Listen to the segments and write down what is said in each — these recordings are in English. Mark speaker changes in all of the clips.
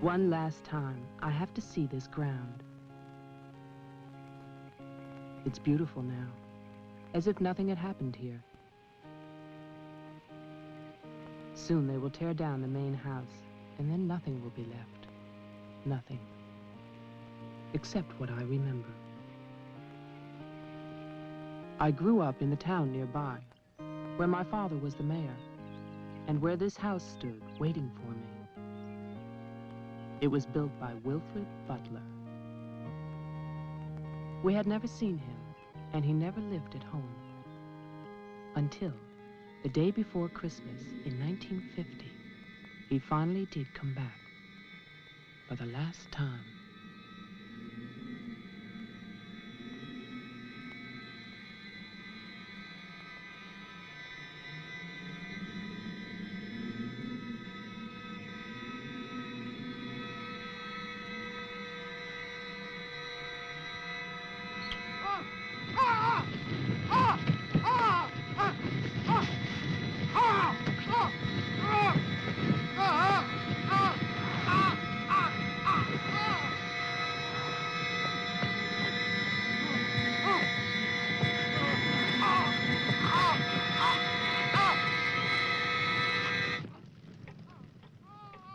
Speaker 1: One last time, I have to see this ground. It's beautiful now, as if nothing had happened here. Soon they will tear down the main house, and then nothing will be left. Nothing. Except what I remember. I grew up in the town nearby, where my father was the mayor, and where this house stood waiting for me. It was built by Wilfred Butler. We had never seen him, and he never lived at home. Until the day before Christmas in 1950, he finally did come back for the last time.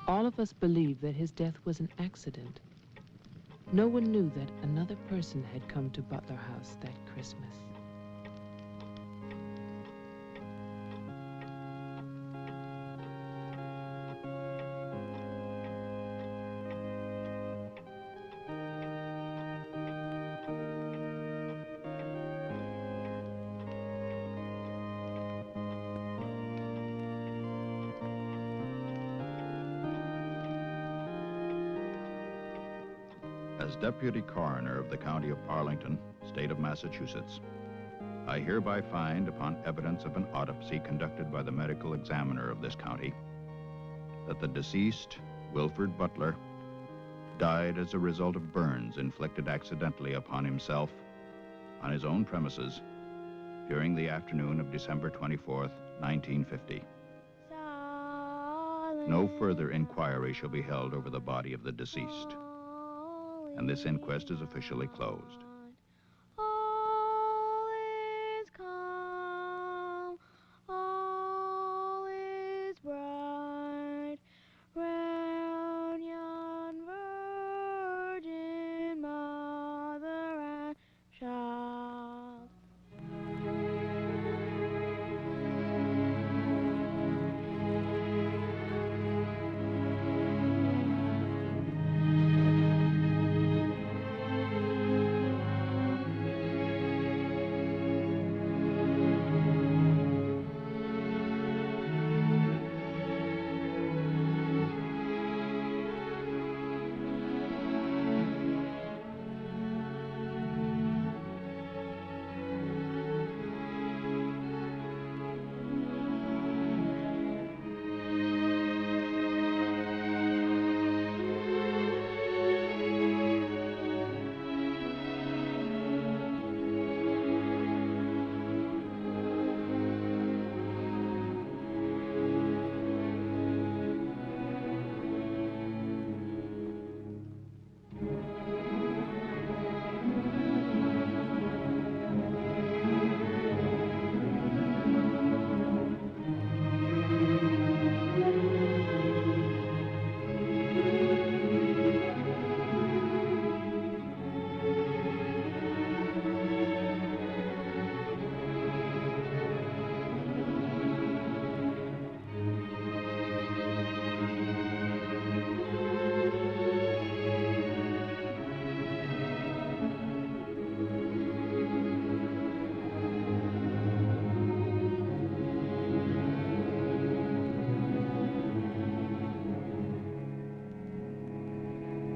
Speaker 1: All of us believed that his death was an accident. No one knew that another person had come to Butler House that Christmas.
Speaker 2: As Deputy Coroner of the County of Arlington, State of Massachusetts, I hereby find, upon evidence of an autopsy conducted by the medical examiner of this county, that the deceased, Wilfred Butler, died as a result of burns inflicted accidentally upon himself on his own premises during the afternoon of December 24th, 1950. No further inquiry shall be held over the body of the deceased, and this inquest is officially closed.
Speaker 3: All is calm, all is bright, round yon virgin mother and child.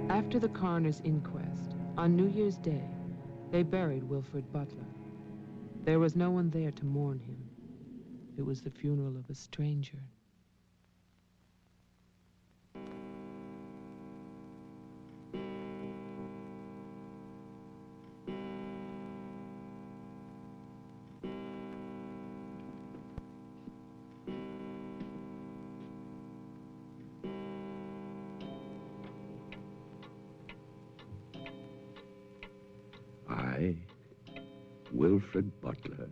Speaker 1: After the coroner's inquest, on New Year's Day, they buried Wilfred Butler. There was no one there to mourn him. It was the funeral of a stranger.
Speaker 4: I, Wilfred Butler,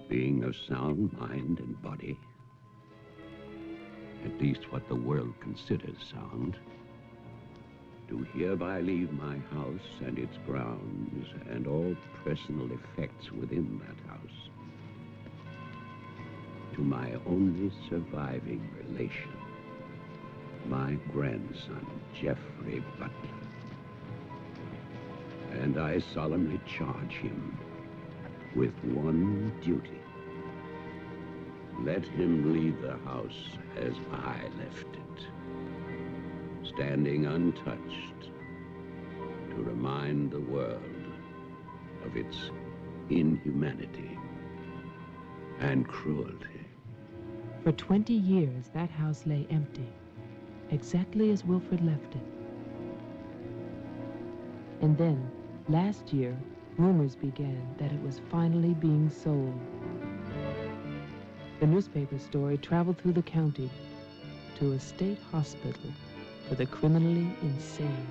Speaker 4: being of sound mind and body, at least what the world considers sound, do hereby leave my house and its grounds and all personal effects within that house to my only surviving relation, my grandson, Geoffrey Butler. And I solemnly charge him with one duty. Let him leave the house as I left it, standing untouched to remind the world of its inhumanity and cruelty.
Speaker 1: For 20 years, that house lay empty, exactly as Wilfred left it. And then, last year, rumors began that it was finally being sold. The newspaper story traveled through the county to a state hospital for the criminally insane.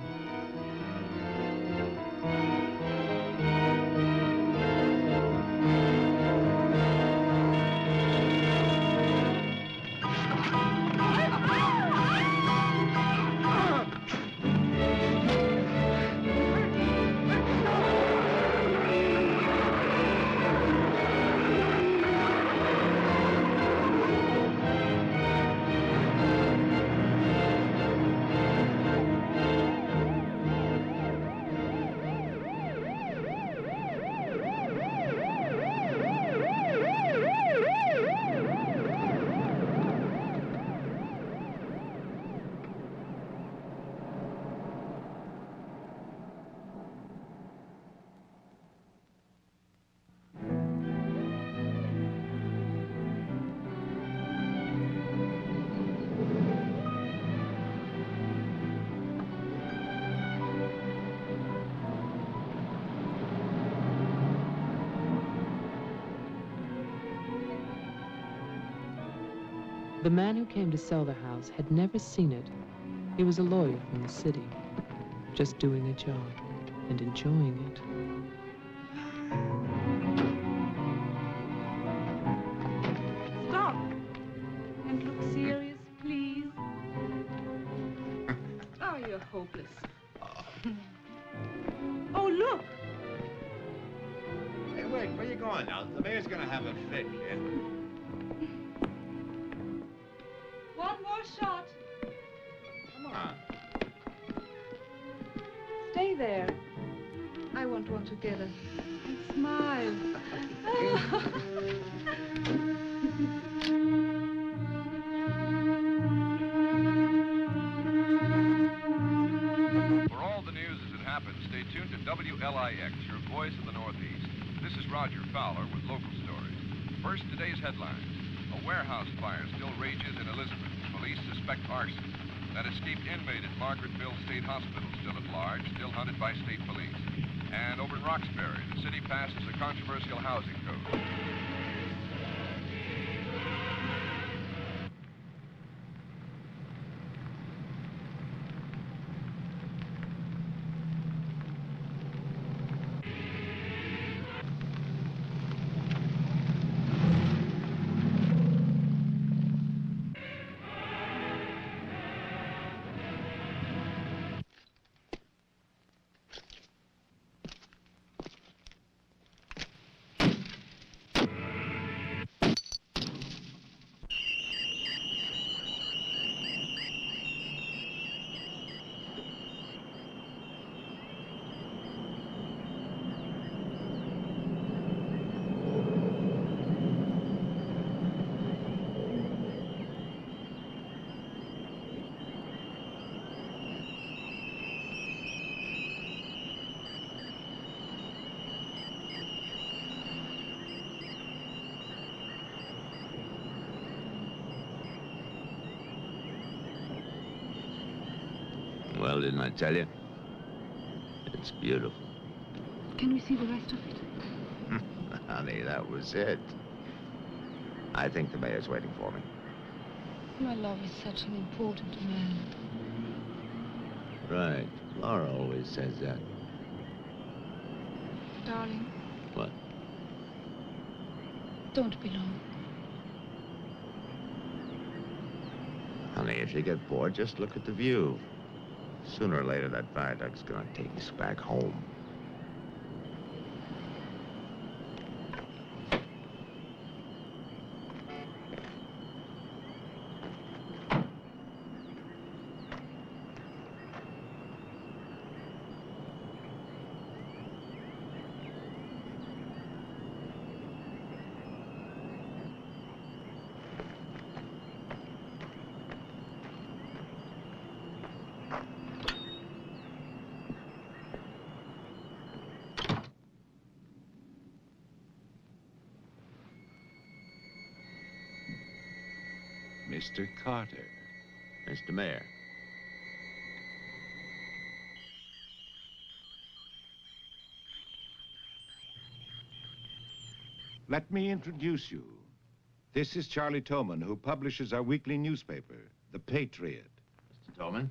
Speaker 1: The man who came to sell the house had never seen it. He was a lawyer from the city, just doing a job and enjoying it.
Speaker 5: Stop and look serious, please. Oh, you're hopeless. Oh, look.
Speaker 6: Hey, wait, where you going now? The mayor's gonna have a fit, kid.
Speaker 5: One more shot.
Speaker 6: Come on.
Speaker 5: Stay there. I want one together. And smile.
Speaker 7: For all the news as it happens, stay tuned to WLIX, your voice of the Northeast. This is Roger Fowler with local stories. First, today's headlines. A warehouse fire still rages in Elizabeth. Police suspect arson. That escaped inmate at Margaretville State Hospital still at large, still hunted by state police. And over in Roxbury, the city passes a controversial housing code.
Speaker 4: Well, didn't I tell you? It's beautiful.
Speaker 5: Can we see the rest of it?
Speaker 6: Honey, that was it. I think the mayor's waiting for me.
Speaker 3: My love is such an important man.
Speaker 4: Right. Laura always says that.
Speaker 3: Darling,
Speaker 4: What?
Speaker 3: don't be long.
Speaker 6: Honey, if you get bored, just look at the view. Sooner or later, that viaduct's gonna take us back home.
Speaker 8: Mr. Carter.
Speaker 6: Mr. Mayor.
Speaker 8: Let me introduce you. This is Charlie Toman, who publishes our weekly newspaper, The Patriot.
Speaker 6: Mr. Tolman?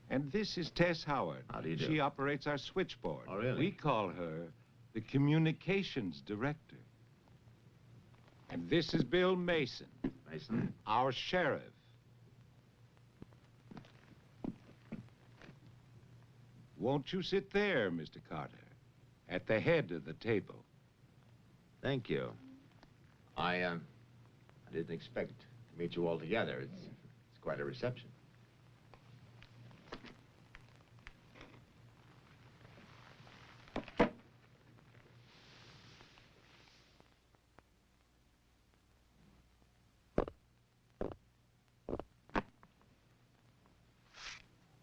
Speaker 8: And this is Tess Howard.
Speaker 6: How do you do?
Speaker 8: She operates our switchboard.
Speaker 6: Oh, really?
Speaker 8: We call her the communications director. And this is Bill Mason,
Speaker 6: Mason?
Speaker 8: our sheriff. Won't you sit there, Mr. Carter, at the head of the table?
Speaker 6: Thank you. I didn't expect to meet you all together. It's quite a reception.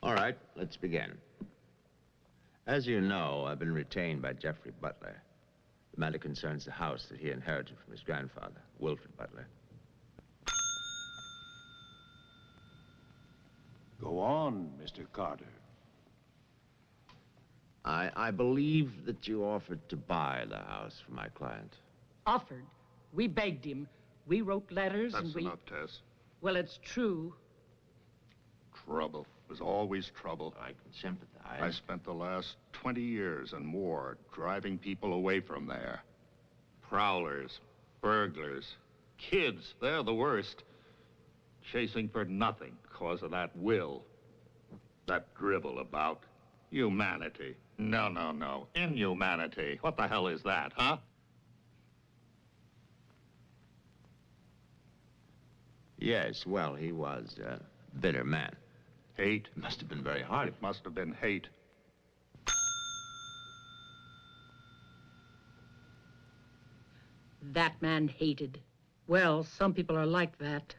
Speaker 6: All right, let's begin. As you know, I've been retained by Jeffrey Butler. The matter concerns the house that he inherited from his grandfather, Wilfred Butler.
Speaker 8: Go on, Mr. Carter.
Speaker 6: I believe that you offered to buy the house for my client.
Speaker 9: Offered. We begged him. We wrote letters and
Speaker 10: That's
Speaker 9: we...
Speaker 10: enough, Tess.
Speaker 9: Well, it's true.
Speaker 10: Trouble. There's always trouble.
Speaker 6: I can sympathize.
Speaker 10: I spent the last 20 years and more driving people away from there. Prowlers, burglars, kids, they're the worst. Chasing for nothing because of that will. That drivel about humanity. No, no, no. Inhumanity. What the hell is that, huh?
Speaker 6: Yes, well, he was a bitter man.
Speaker 10: Hate.
Speaker 6: It must have been very hard.
Speaker 10: It must have been hate.
Speaker 9: That man hated. Well, some people are like that.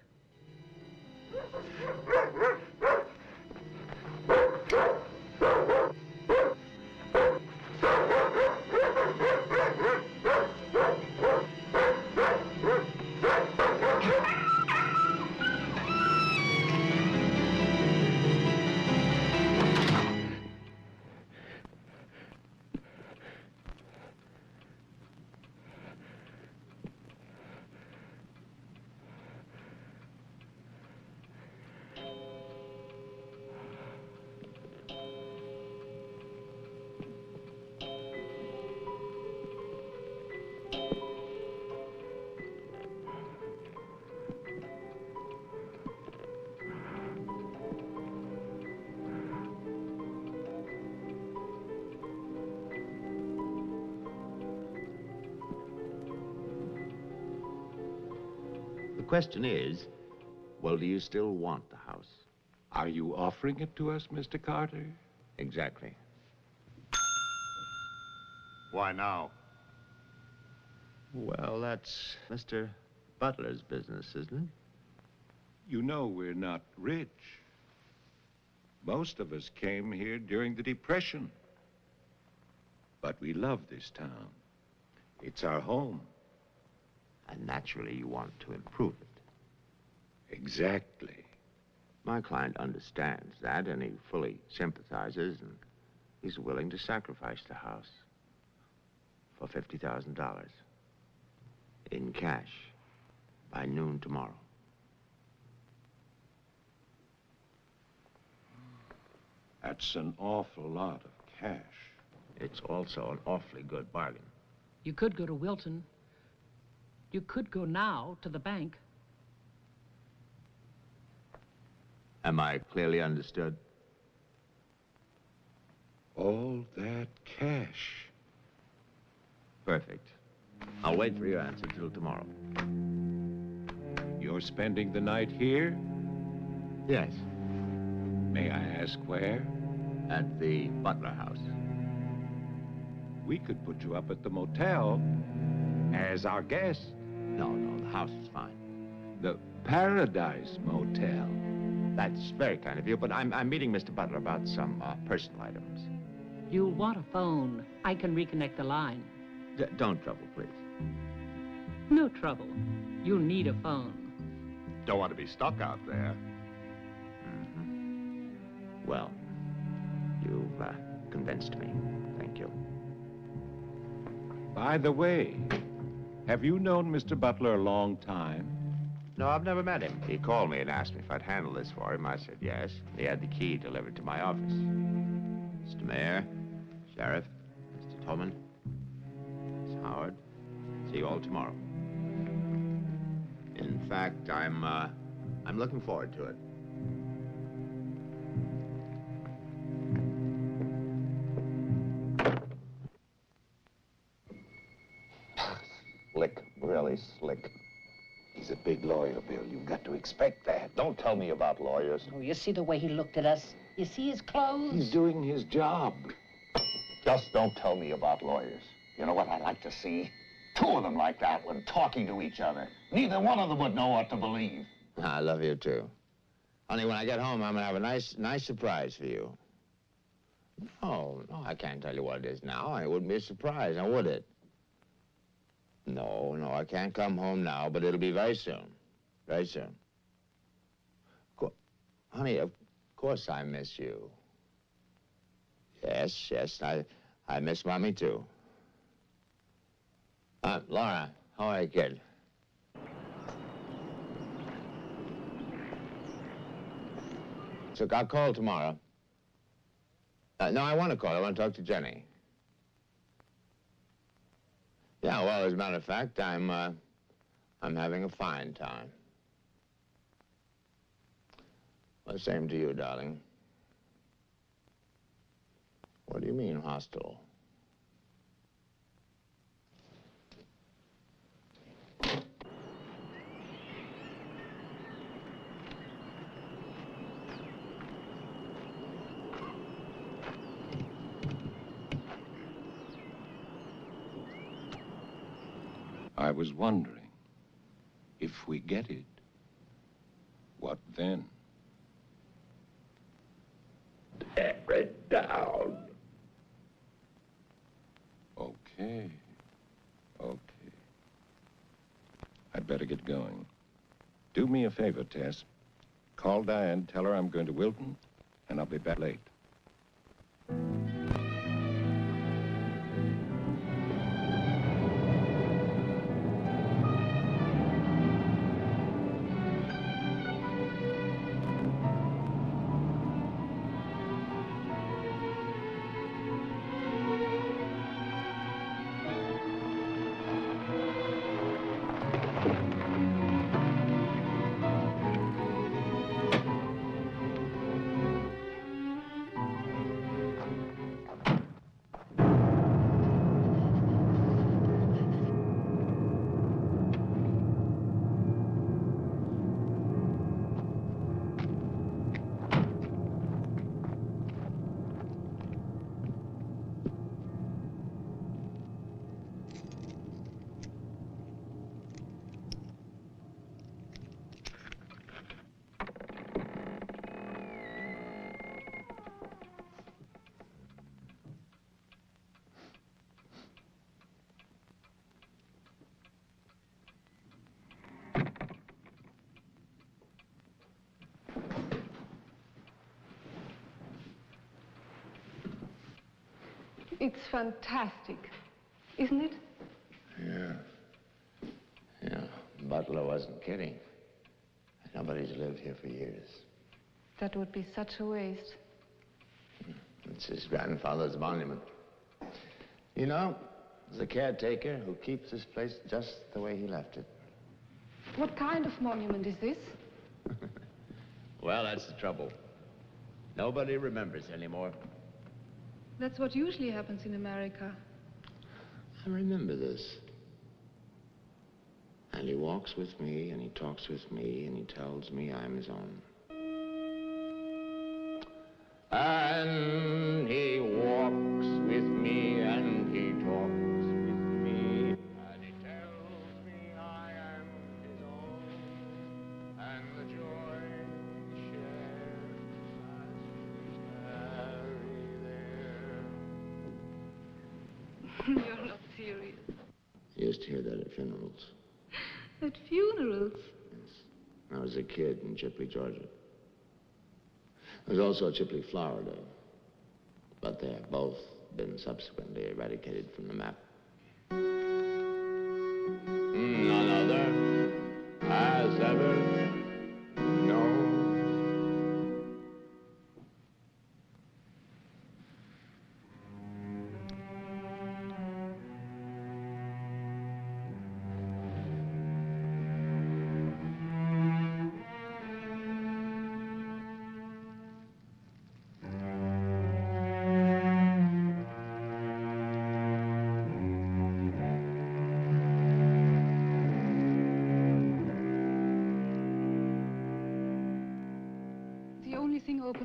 Speaker 6: The question is, well, do you still want the house?
Speaker 8: Are you offering it to us, Mr. Carter?
Speaker 6: Exactly.
Speaker 10: Why now?
Speaker 6: Well, that's Mr. Butler's business, isn't it?
Speaker 8: You know we're not rich. Most of us came here during the Depression. But we love this town. It's our home.
Speaker 6: And naturally, you want to improve it.
Speaker 8: Exactly.
Speaker 6: My client understands that, and he fully sympathizes, and he's willing to sacrifice the house for $50,000 in cash by noon tomorrow.
Speaker 8: That's an awful lot of cash.
Speaker 6: It's also an awfully good bargain.
Speaker 9: You could go to Wilton. You could go now to the bank.
Speaker 6: Am I clearly understood?
Speaker 8: All that cash.
Speaker 6: Perfect. I'll wait for your answer till tomorrow.
Speaker 8: You're spending the night here?
Speaker 6: Yes.
Speaker 8: May I ask where?
Speaker 6: At the Butler house.
Speaker 8: We could put you up at the motel as our guest.
Speaker 6: No, the house is fine.
Speaker 8: The Paradise Motel.
Speaker 6: That's very kind of you, but I'm meeting Mr. Butler about some personal items.
Speaker 9: You'll want a phone. I can reconnect the line.
Speaker 6: Don't trouble, please.
Speaker 9: No trouble. You'll need a phone.
Speaker 10: Don't want to be stuck out there.
Speaker 6: Mm-hmm. Well, you've convinced me. Thank you.
Speaker 8: By the way, have you known Mr. Butler a long time?
Speaker 6: No, I've never met him. He called me and asked me if I'd handle this for him. I said yes. He had the key delivered to my office. Mr. Mayor, Sheriff, Mr. Tolman, Miss Howard, see you all tomorrow. In fact, I'm looking forward to it.
Speaker 11: Slick, really slick. He's a big lawyer, Bill. You've got to expect that. Don't tell me about lawyers.
Speaker 12: Oh, you see the way he looked at us? You see his clothes?
Speaker 11: He's doing his job. Just don't tell me about lawyers. You know what I'd like to see? Two of them like that one talking to each other. Neither one of them would know what to believe.
Speaker 6: I love you, too. Honey, when I get home, I'm going to have a nice surprise for you. No, I can't tell you what it is now. It wouldn't be a surprise, now would it? No, I can't come home now, but it'll be very soon. Very soon. Honey, of course I miss you. Yes, I miss Mommy, too. Laura, how are you, kid? So I'll call tomorrow. No, I want to call. I want to talk to Jenny. Yeah, well, as a matter of fact, I'm having a fine time. Well, same to you, darling. What do you mean, hostile?
Speaker 8: I was wondering, if we get it, what then?
Speaker 11: Tear it down.
Speaker 8: Okay. I'd better get going. Do me a favor, Tess. Call Diane, tell her I'm going to Wilton, and I'll be back late.
Speaker 5: It's fantastic, isn't it?
Speaker 6: Yeah. Butler wasn't kidding. Nobody's lived here for years.
Speaker 5: That would be such a waste.
Speaker 6: It's his grandfather's monument. You know, there's a caretaker who keeps this place just the way he left it.
Speaker 3: What kind of monument is this?
Speaker 6: Well, that's the trouble. Nobody remembers anymore.
Speaker 3: That's what usually happens in America.
Speaker 6: I remember this. And he walks with me, and he talks with me, and he tells me I'm his own. And he walks with me, and he talks with me, and he tells me I am his own, and the joy we share as we marry there.
Speaker 3: You're not serious.
Speaker 6: I used to hear that at funerals.
Speaker 3: At funerals?
Speaker 6: Yes. I was a kid in Chipley, Georgia. There was also a Chipley, Florida. But they have both been subsequently eradicated from the map. None other has ever known.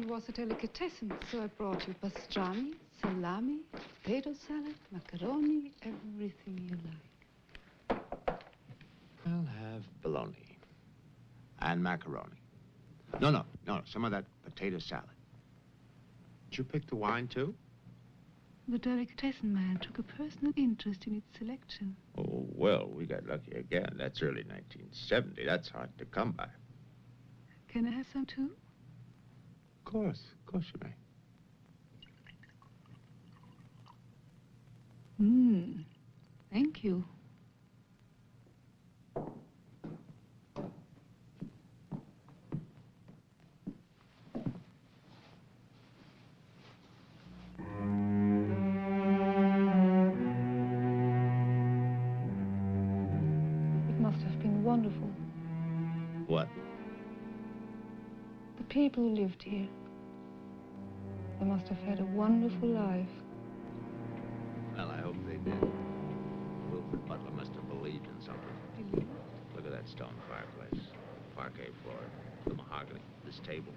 Speaker 3: Was a delicatessen, so I brought you pastrami, salami, potato salad, macaroni, everything you like.
Speaker 6: I'll have bologna and macaroni. No, some of that potato salad. Did you pick the wine, too?
Speaker 3: The delicatessen man took a personal interest in its selection.
Speaker 6: Oh, well, we got lucky again. That's early 1970. That's hard to come by.
Speaker 3: Can I have some, too?
Speaker 6: Of course you may.
Speaker 3: Thank you. It must have been wonderful.
Speaker 6: What?
Speaker 3: The people who lived here. They must have had a wonderful life.
Speaker 6: Well, I hope they did. Wilfred Butler must have believed in something.
Speaker 3: Believe?
Speaker 6: Look at that stone fireplace, parquet floor, the mahogany, this table.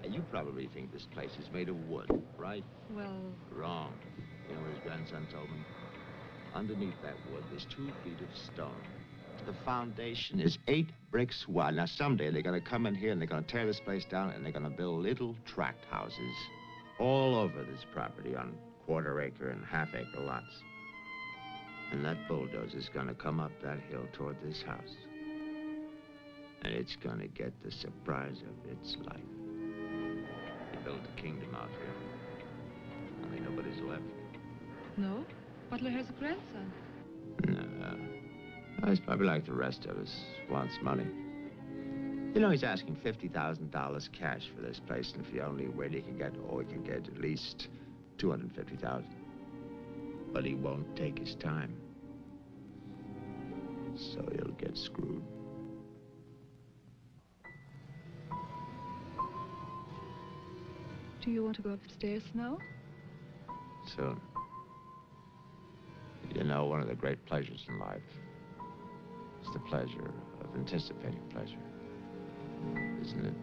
Speaker 6: And you probably think this place is made of wood, right?
Speaker 3: Well...
Speaker 6: Wrong. You know what his grandson told me? Underneath that wood, there's 2 feet of stone. The foundation is 8 bricks wide. Now, someday they're going to come in here and they're going to tear this place down and they're going to build little tract houses all over this property on quarter-acre and half-acre lots. And that bulldozer's going to come up that hill toward this house. And it's going to get the surprise of its life. They built a kingdom out here. Only nobody's left.
Speaker 3: No? Butler has a grandson.
Speaker 6: No. He's probably like the rest of us, wants money. You know, he's asking $50,000 cash for this place, and if he only wait, he can get at least $250,000. But he won't take his time. So he'll get screwed.
Speaker 3: Do you want to go upstairs now?
Speaker 6: Soon. You know, one of the great pleasures in life is the pleasure of anticipating pleasure, isn't it?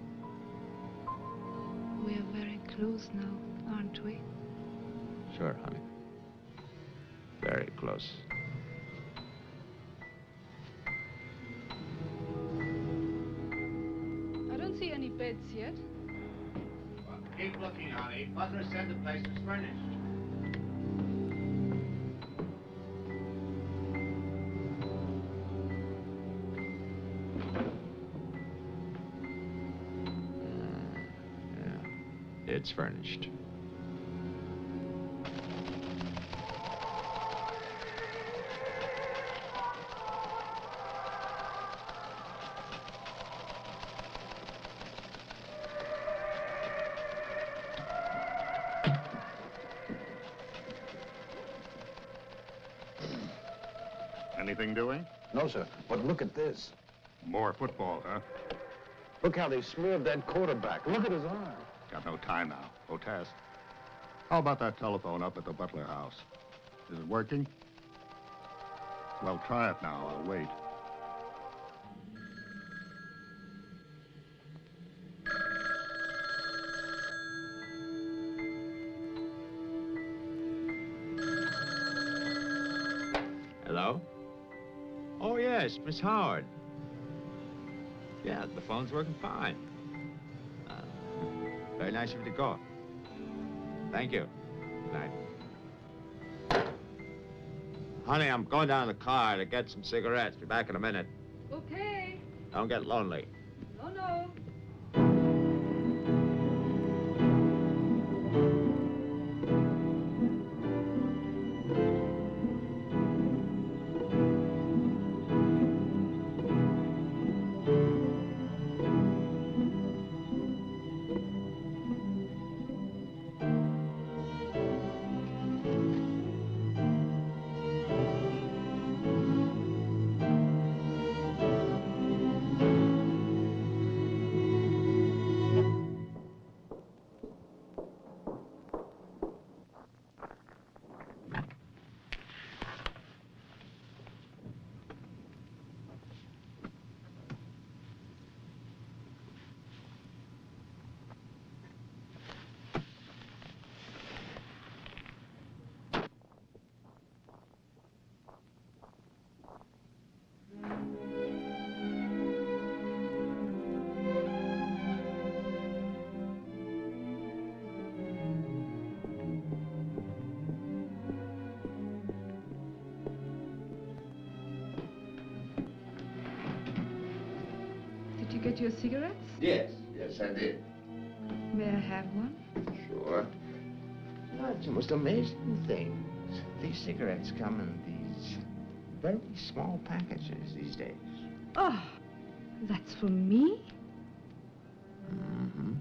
Speaker 3: We are very close now, aren't we?
Speaker 6: Sure, honey. Very close.
Speaker 3: I don't see any beds yet.
Speaker 6: Well, keep looking, honey. Butler said the place was furnished. It's furnished.
Speaker 10: Anything doing?
Speaker 13: No, sir. But look at this.
Speaker 10: More football, huh?
Speaker 13: Look how they smeared that quarterback. Look at his arm.
Speaker 10: Got no time now. Oh, Tess. How about that telephone up at the Butler house? Is it working? Well, try it now. I'll wait.
Speaker 6: Hello? Oh, yes, Miss Howard. Yeah, the phone's working fine. Very nice of you to call. Thank you. Good night. Honey, I'm going down to the car to get some cigarettes. Be back in a minute.
Speaker 5: Okay.
Speaker 6: Don't get lonely.
Speaker 5: No, no. Did you get your cigarettes?
Speaker 6: Yes, I did.
Speaker 5: May I have one?
Speaker 6: Sure. You know, it's the most amazing things. These cigarettes come in these very small packages these days.
Speaker 5: Oh, that's for me?
Speaker 6: Mm-hmm.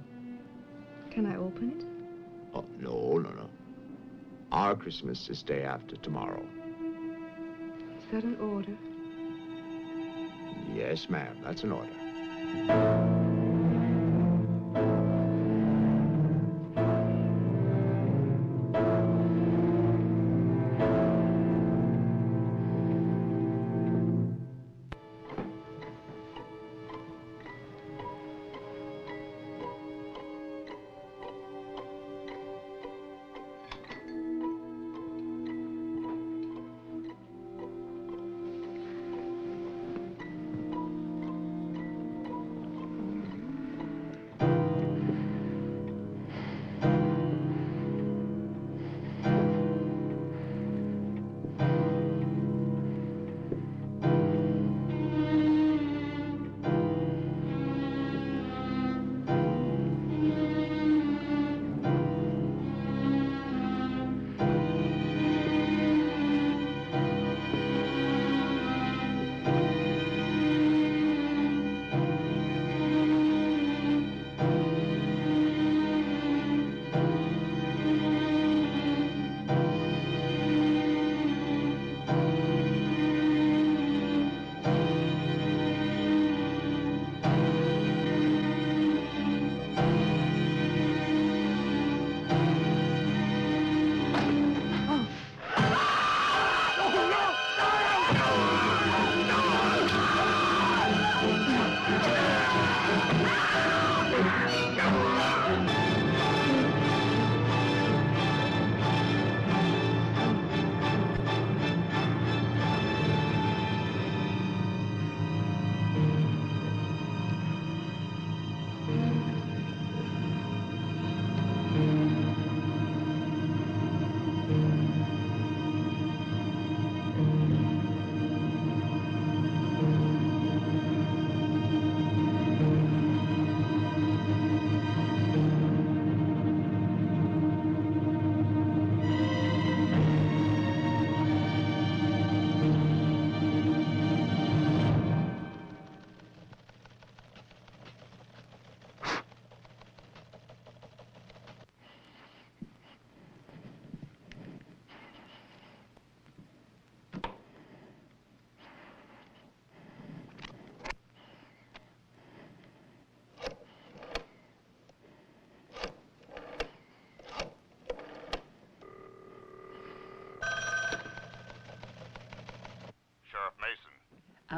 Speaker 5: Can I open it?
Speaker 6: Oh, no. Our Christmas is day after tomorrow.
Speaker 5: Is that an order?
Speaker 6: Yes, ma'am, that's an order.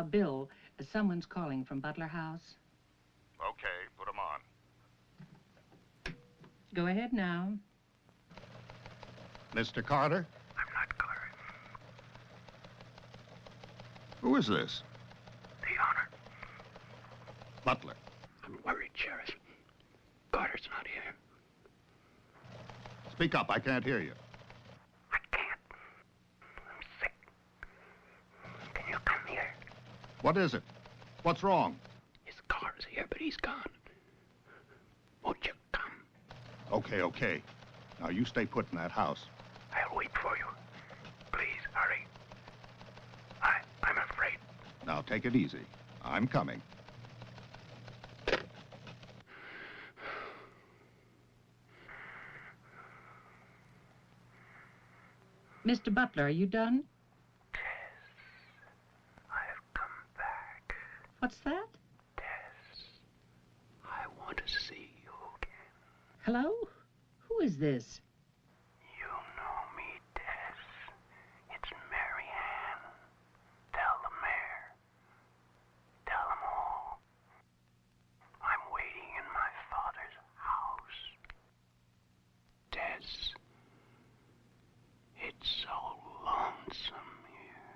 Speaker 12: Bill, someone's calling from Butler House.
Speaker 10: Okay, put him on.
Speaker 12: Go ahead now.
Speaker 10: Mr. Carter?
Speaker 14: I'm not Carter.
Speaker 10: Who is this?
Speaker 14: The honor.
Speaker 10: Butler.
Speaker 14: I'm worried, Sheriff. Carter's not here.
Speaker 10: Speak up, I can't hear you.
Speaker 14: I can't. I'm sick. Can you come here?
Speaker 10: What is it? What's wrong?
Speaker 14: His car's here, but he's gone. Won't you come?
Speaker 10: Okay, okay. Now you stay put in that house.
Speaker 14: I'll wait for you. Please, hurry. I'm afraid.
Speaker 10: Now take it easy. I'm coming.
Speaker 12: Mr. Butler, are you done?
Speaker 14: Tess, I've come back.
Speaker 12: What's that?
Speaker 14: Tess, I want to see you again.
Speaker 12: Hello? Who is this?
Speaker 14: You know me, Tess. It's Mary Ann. Tell the mayor. Tell them all. I'm waiting in my father's house. Tess, it's so lonesome here.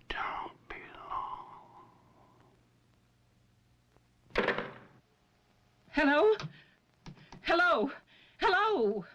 Speaker 14: Don't be long.
Speaker 12: Hello? Hello? Hello?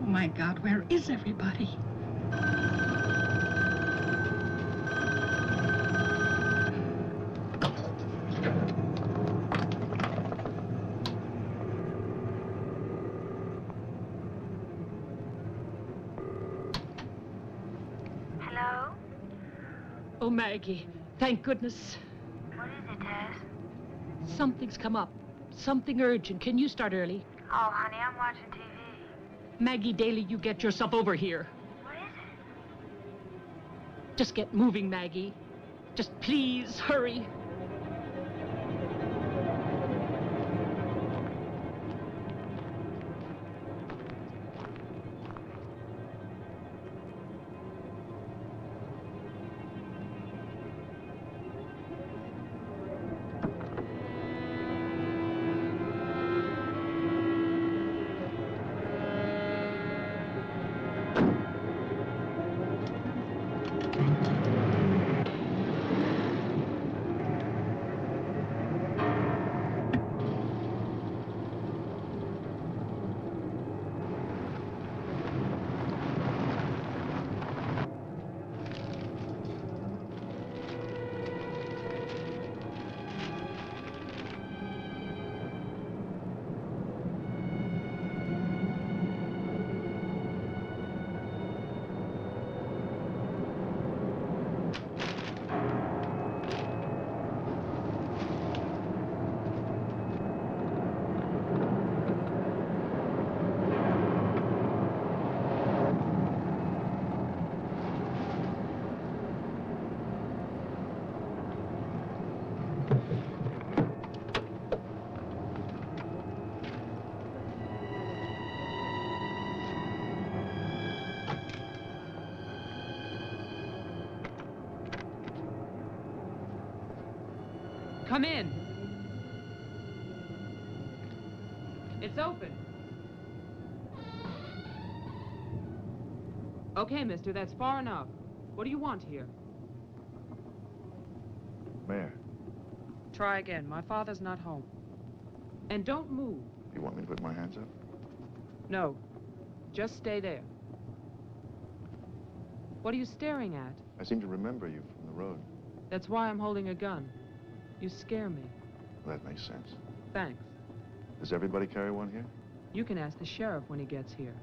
Speaker 12: Oh, my God, where is everybody?
Speaker 5: Hello?
Speaker 9: Oh, Maggie, thank goodness.
Speaker 5: What is it, Tess?
Speaker 9: Something's come up. Something urgent. Can you start early?
Speaker 5: Oh, honey, I'm watching TV.
Speaker 9: Maggie Daly, you get yourself over here.
Speaker 5: What is it?
Speaker 9: Just get moving, Maggie. Just please hurry.
Speaker 1: Come in. It's open. Okay, mister, that's far enough. What do you want here?
Speaker 15: Mayor,
Speaker 1: Try again. My father's not home. And don't move.
Speaker 15: you want me to put my hands up?
Speaker 1: No. Just stay there. What are you staring at?
Speaker 15: I seem to remember you from the road.
Speaker 1: That's why I'm holding a gun. You scare me.
Speaker 15: That makes sense.
Speaker 1: Thanks.
Speaker 15: Does everybody carry one here?
Speaker 1: You can ask the sheriff when he gets here.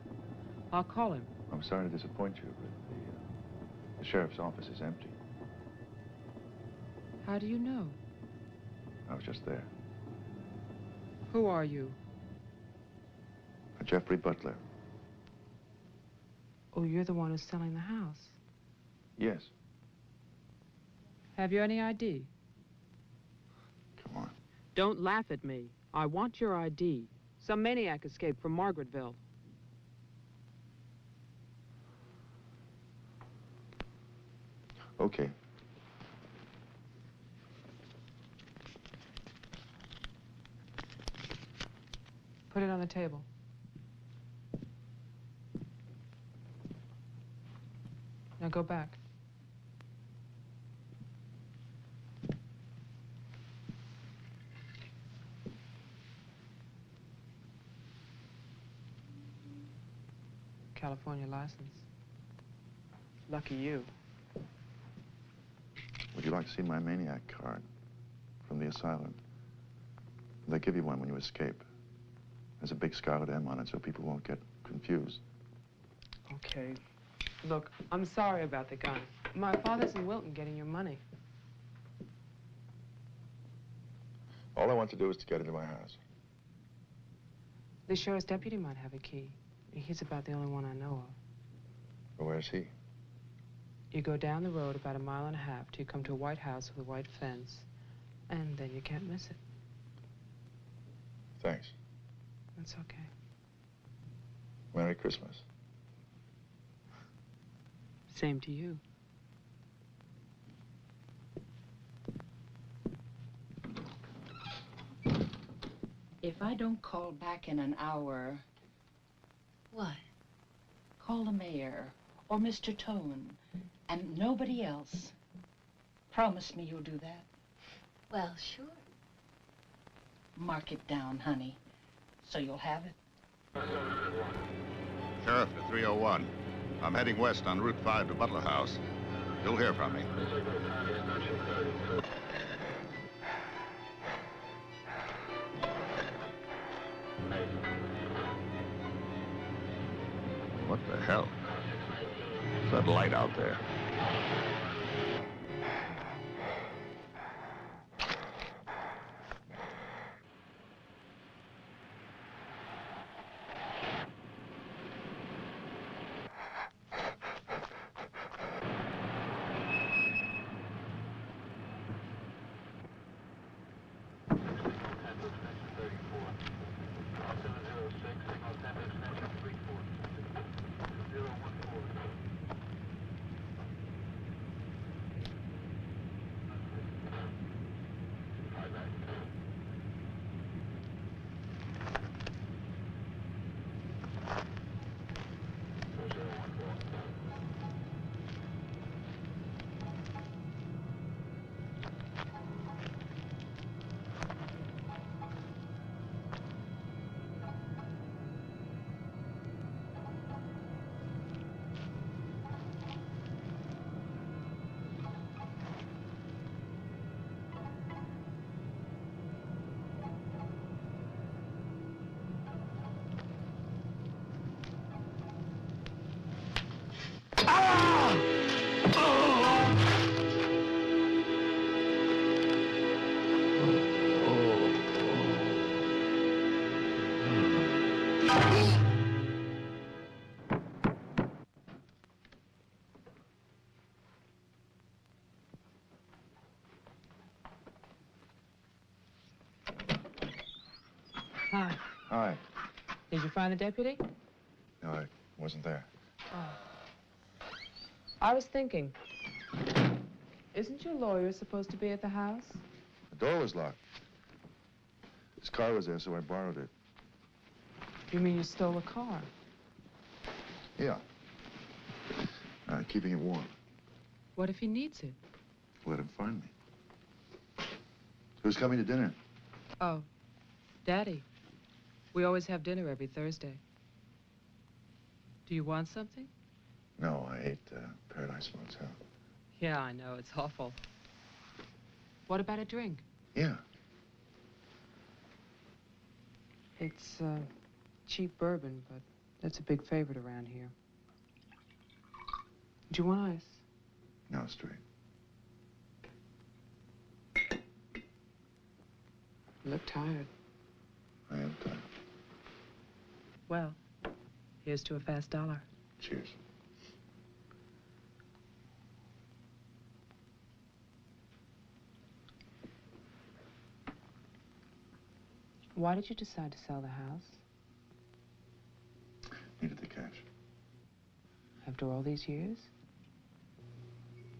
Speaker 1: I'll call him.
Speaker 15: I'm sorry to disappoint you, but the sheriff's office is empty.
Speaker 1: How do you know?
Speaker 15: I was just there.
Speaker 1: Who are you?
Speaker 15: Jeffrey Butler.
Speaker 1: Oh, you're the one who's selling the house.
Speaker 15: Yes.
Speaker 1: Have you any ID?
Speaker 15: Come on.
Speaker 1: Don't laugh at me. I want your ID. Some maniac escaped from Margaretville.
Speaker 15: Okay.
Speaker 1: Put it on the table. Now go back. California license. Lucky you.
Speaker 15: Would you like to see my maniac card from the asylum? They give you one when you escape. There's a big scarlet M on it so people won't get confused.
Speaker 1: Okay. Look, I'm sorry about the gun. My father's in Wilton getting your money.
Speaker 15: All I want to do is to get into my house.
Speaker 1: The sheriff's deputy might have a key. He's about the only one I know of.
Speaker 15: Well, where's he?
Speaker 1: You go down the road about 1.5 miles till you come to a white house with a white fence, and then you can't miss it.
Speaker 15: Thanks.
Speaker 1: That's okay.
Speaker 15: Merry Christmas.
Speaker 1: Same to you.
Speaker 12: If I don't call back in an hour... What? Call the mayor or Mr. Tone and nobody else. Promise me you'll do that.
Speaker 5: Well, sure.
Speaker 12: Mark it down, honey, so you'll have it.
Speaker 10: Sheriff to 301. I'm heading west on Route 5 to Butler House. You'll hear from me. What the hell? What's that light out there?
Speaker 1: Hi.
Speaker 15: Hi.
Speaker 1: Did you find the deputy?
Speaker 15: No, I wasn't there.
Speaker 1: Oh. I was thinking, isn't your lawyer supposed to be at the house?
Speaker 15: The door was locked. His car was there, so I borrowed it.
Speaker 1: You mean you stole a car?
Speaker 15: Yeah. Keeping it warm.
Speaker 1: What if he needs it?
Speaker 15: Let him find me. Who's coming to dinner?
Speaker 1: Oh, Daddy. We always have dinner every Thursday. Do you want something?
Speaker 15: No, I ate Paradise Motel.
Speaker 1: Yeah, I know. It's awful. What about a drink?
Speaker 15: Yeah.
Speaker 1: It's cheap bourbon, but that's a big favorite around here. Do you want ice?
Speaker 15: No, straight.
Speaker 1: You look tired.
Speaker 15: I am tired.
Speaker 1: Well, here's to a fast dollar.
Speaker 15: Cheers.
Speaker 1: Why did you decide to sell the house?
Speaker 15: Needed the cash.
Speaker 1: After all these years?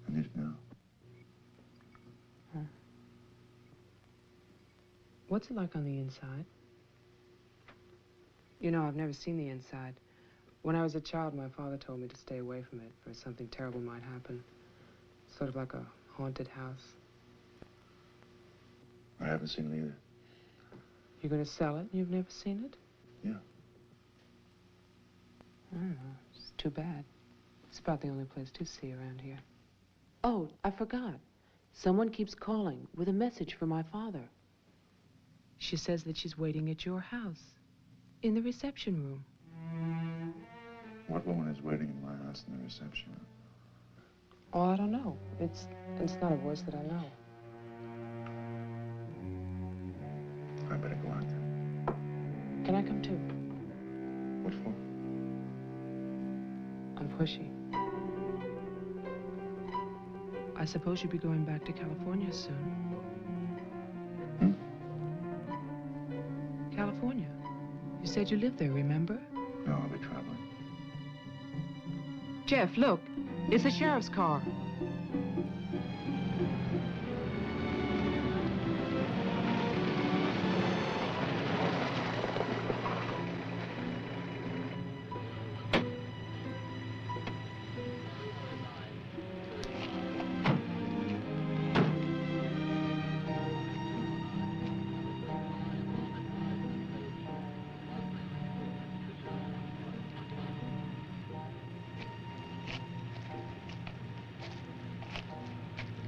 Speaker 15: I need it now.
Speaker 1: Huh. What's it like on the inside? You know, I've never seen the inside. When I was a child, my father told me to stay away from it, for something terrible might happen. Sort of like a haunted house.
Speaker 15: I haven't seen it either.
Speaker 1: You're gonna sell it and you've never seen it?
Speaker 15: Yeah.
Speaker 1: I don't know. It's too bad. It's about the only place to see around here. Oh, I forgot. Someone keeps calling with a message for my father. She says that she's waiting at your house, in the reception room.
Speaker 15: What woman is waiting in my house in the reception room?
Speaker 1: Oh, I don't know. It's not a voice that I know.
Speaker 15: I better go out there.
Speaker 1: Can I come too?
Speaker 15: What for?
Speaker 1: I'm pushy. I suppose you'll be going back to California soon. California. You said you lived there, remember?
Speaker 15: No, I'll be traveling.
Speaker 1: Jeff, look. It's a sheriff's car.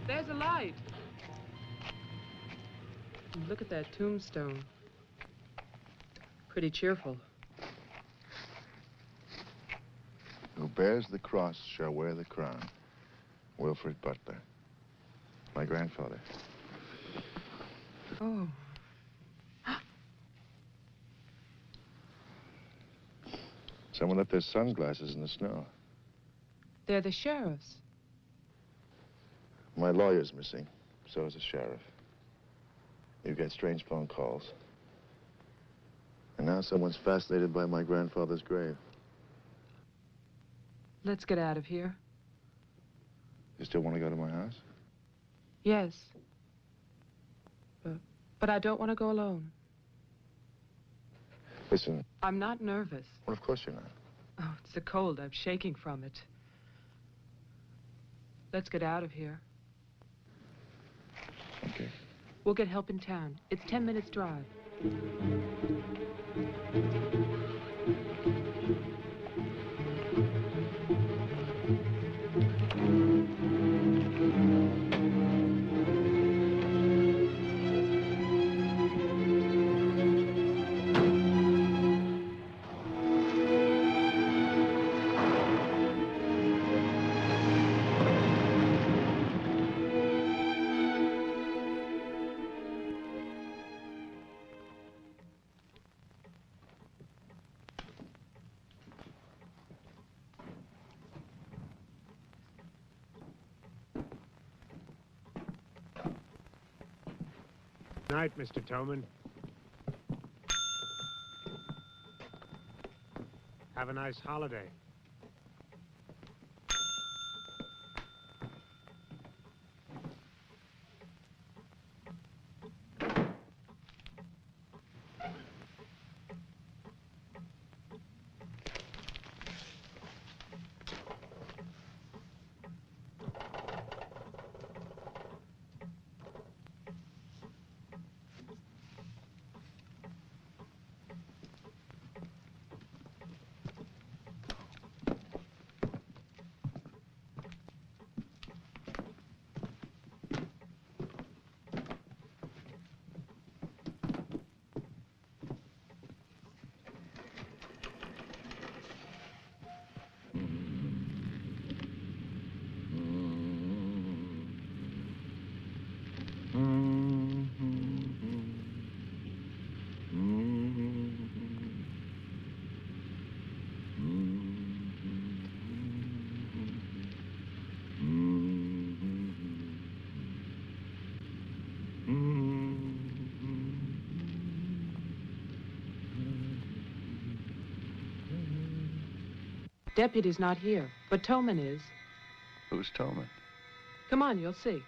Speaker 1: There's a light. Look at that tombstone. Pretty cheerful.
Speaker 15: Who bears the cross shall wear the crown. Wilfred Butler. My grandfather.
Speaker 1: Oh.
Speaker 15: Someone left their sunglasses in the snow.
Speaker 1: They're the sheriff's.
Speaker 15: My lawyer's missing. So is the sheriff. You get strange phone calls. And now someone's fascinated by my grandfather's grave.
Speaker 1: Let's get out of here.
Speaker 15: You still want to go to my house?
Speaker 1: Yes. But I don't want to go alone.
Speaker 15: Listen.
Speaker 1: I'm not nervous.
Speaker 15: Well, of course you're not.
Speaker 1: Oh, it's the cold. I'm shaking from it. Let's get out of here.
Speaker 15: Okay.
Speaker 1: We'll get help in town. It's 10 minutes drive.
Speaker 16: Night, Mr. Toman. Have a nice holiday.
Speaker 1: Deputy's not here, but Toman is.
Speaker 17: Who's Toman?
Speaker 1: Come on, you'll see.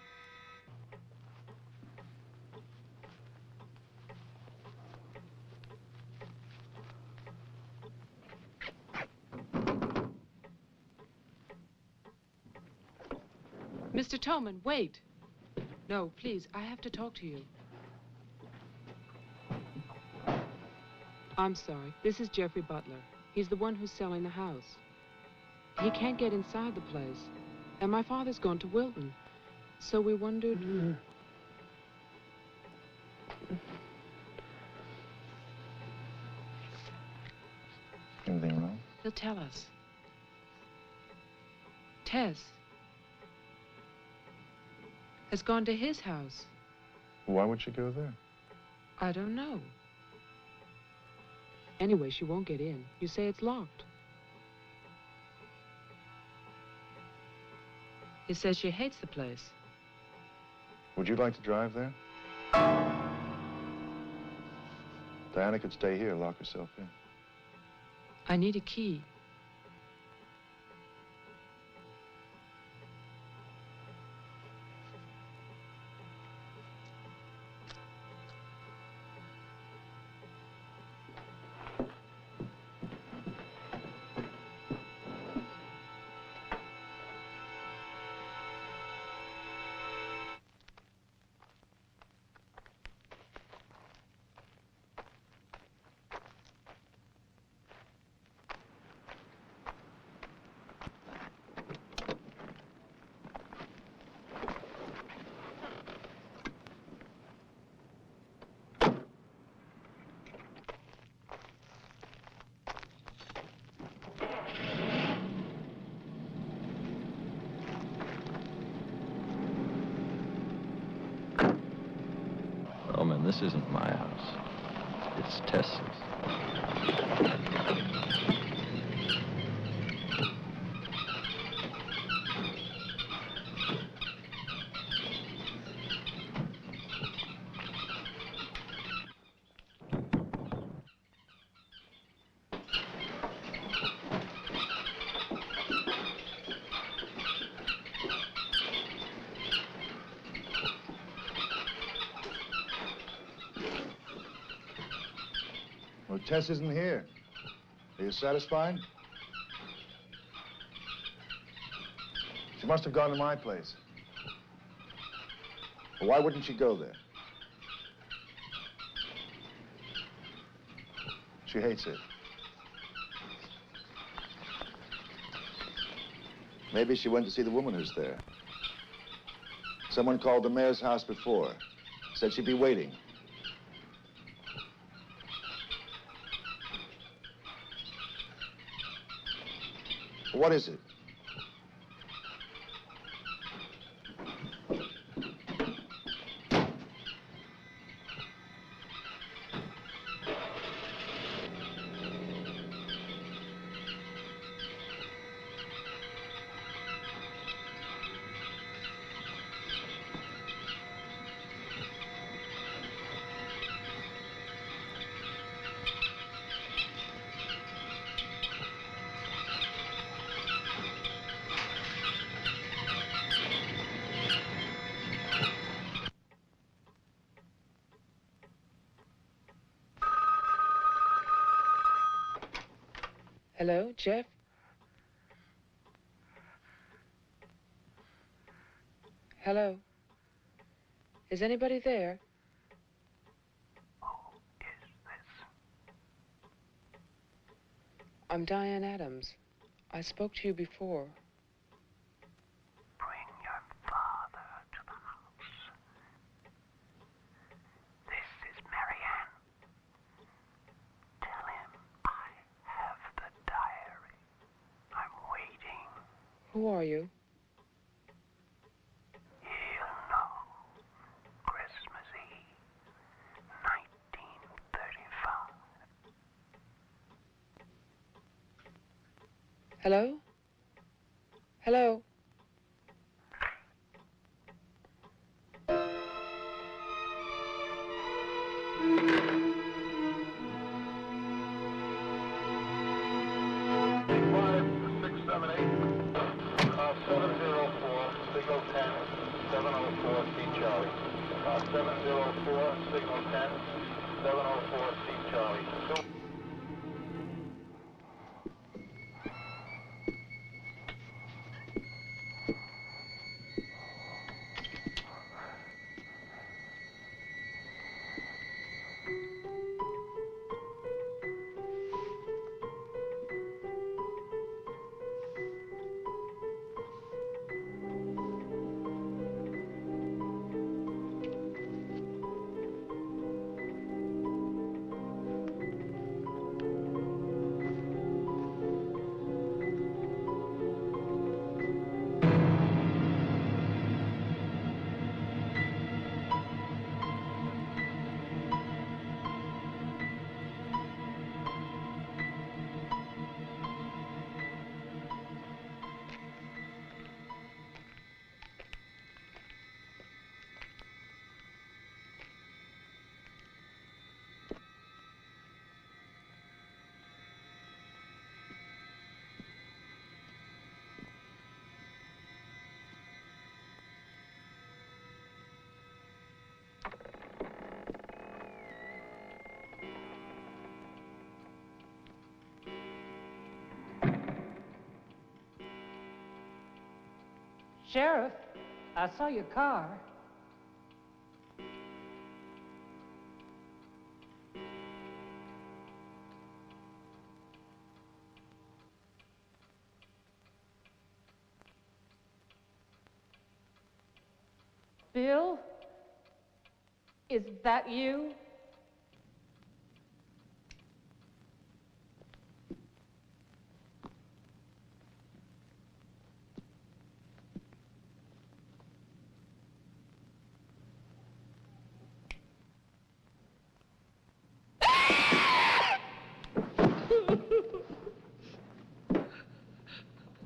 Speaker 1: Mr. Toman, wait. No, please, I have to talk to you. I'm sorry. This is Jeffrey Butler. He's the one who's selling the house. He can't get inside the place. And my father's gone to Wilton. So we wondered...
Speaker 15: Anything wrong?
Speaker 1: He'll tell us. Tess has gone to his house.
Speaker 15: Why would she go there?
Speaker 1: I don't know. Anyway, she won't get in. You say it's locked. He says she hates the place.
Speaker 15: Would you like to drive there? Diana could stay here, lock herself in.
Speaker 1: I need a key.
Speaker 17: Oh, man, this isn't my house. It's Tess's.
Speaker 15: Well, Tess isn't here. Are you satisfied? She must have gone to my place. Well, why wouldn't she go there? She hates it. Maybe she went to see the woman who's there. Someone called the mayor's house before. Said she'd be waiting. What is it?
Speaker 1: Hello, Jeff? Hello? Is anybody there?
Speaker 14: Who is this?
Speaker 1: I'm Diane Adams. I spoke to you before.
Speaker 14: Bring your father to the house. This is Marianne. Tell him I have the diary. I'm waiting.
Speaker 1: Who are you?
Speaker 14: He'll know. Christmas Eve, 1935.
Speaker 1: Hello? Hello?
Speaker 10: Five to 6
Speaker 18: 704, signal 10, 704, Steve Charlie.
Speaker 9: Sheriff, I saw your car. Bill, is that you?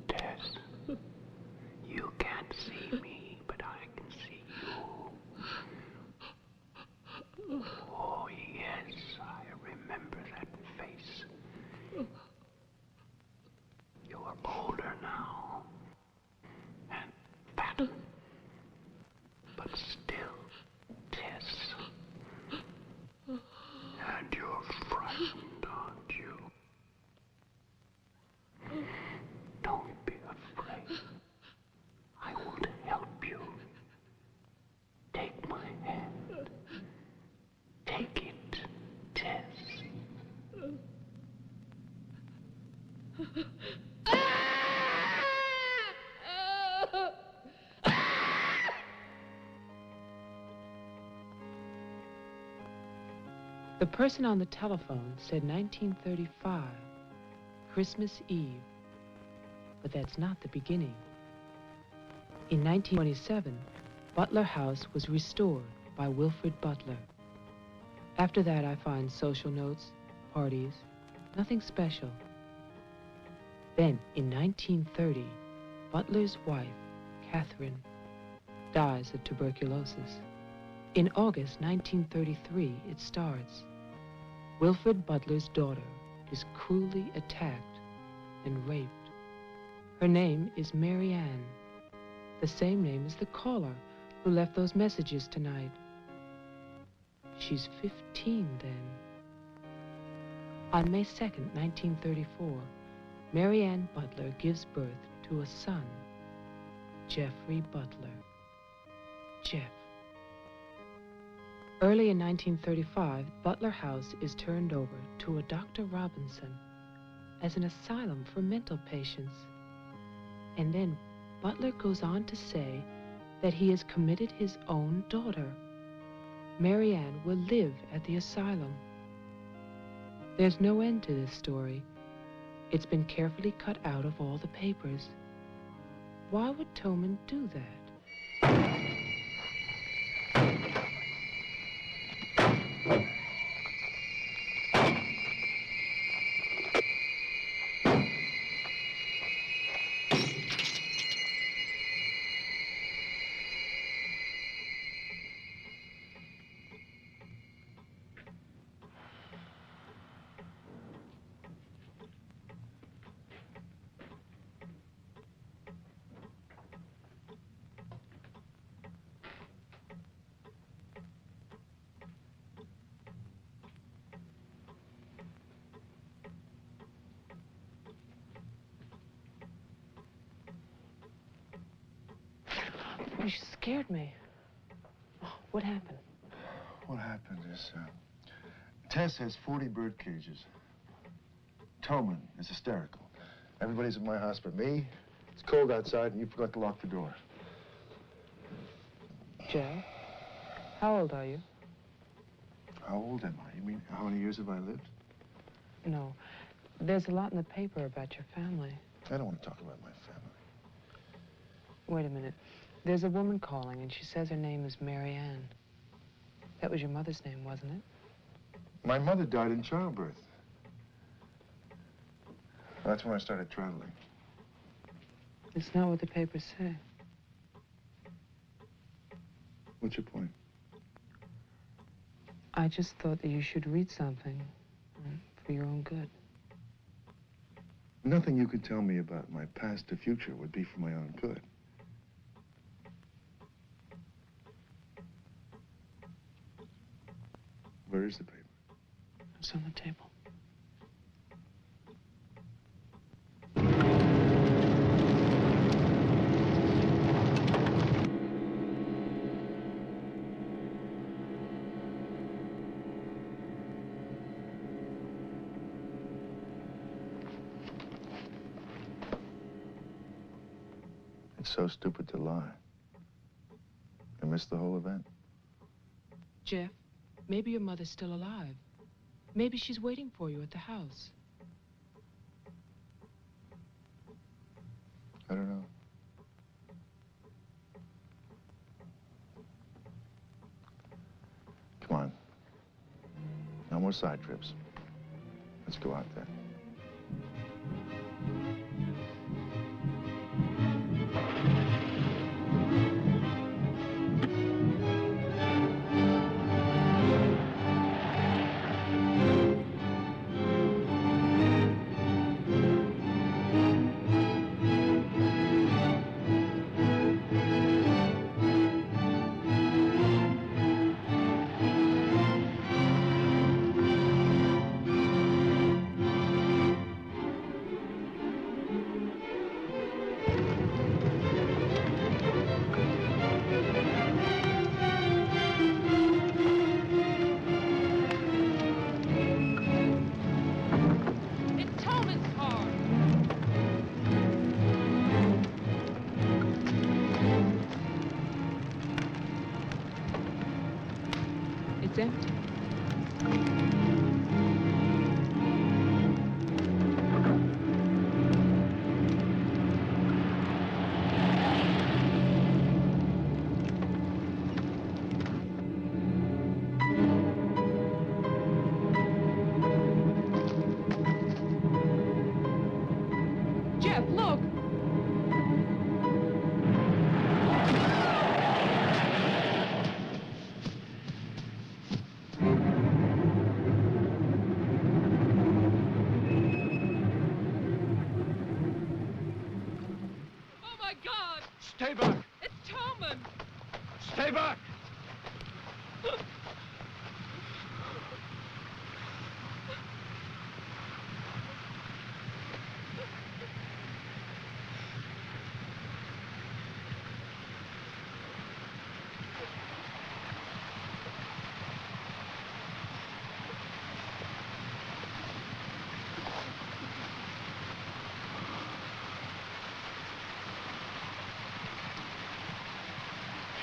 Speaker 4: Tess, you can't see me, but I can see you. Oh, yes, I remember that face. You're older now, and fatter, but still Tess. And you're frightened, aren't you? Don't be afraid. I want to help you. Take my hand. Take it, Tess.
Speaker 1: The person on the telephone said 1935, Christmas Eve. But that's not the beginning. In 1927, Butler House was restored by Wilfred Butler. After that, I find social notes, parties, nothing special. Then, in 1930, Butler's wife, Catherine, dies of tuberculosis. In August 1933, it starts. Wilfred Butler's daughter is cruelly attacked and raped. Her name is Mary Ann, the same name as the caller who left those messages tonight. She's 15 then. On May 2nd, 1934, Mary Ann Butler gives birth to a son, Jeffrey Butler. Jeff. Early in 1935, Butler House is turned over to a Dr. Robinson as an asylum for mental patients. And then Butler goes on to say that he has committed his own daughter. Mary Ann will live at the asylum. There's no end to this story. It's been carefully cut out of all the papers. Why would Toman do that? scared me. Oh, what happened?
Speaker 15: What happened is, Tess has 40 bird cages. Toman is hysterical. Everybody's at my house but me. It's cold outside and you forgot to lock the door.
Speaker 1: Joe, how old are you?
Speaker 15: How old am I? You mean, how many years have I lived?
Speaker 1: No. There's a lot in the paper about your family.
Speaker 15: I don't want to talk about my family.
Speaker 1: Wait a minute. There's a woman calling, and she says her name is Mary Ann. That was your mother's name, wasn't it?
Speaker 15: My mother died in childbirth. That's when I started traveling.
Speaker 1: It's not what the papers say.
Speaker 15: What's your point?
Speaker 1: I just thought that you should read something for your own good.
Speaker 15: Nothing you could tell me about my past or future would be for my own good. Where is the paper?
Speaker 1: It's on the table.
Speaker 15: It's so stupid to lie. I missed the whole event.
Speaker 1: Jeff, maybe your mother's still alive. Maybe she's waiting for you at the house.
Speaker 15: I don't know. Come on. No more side trips. Let's go out there.
Speaker 1: It's empty.
Speaker 5: Jeff, look!
Speaker 10: Stay back!
Speaker 5: It's Toman!
Speaker 10: Stay back!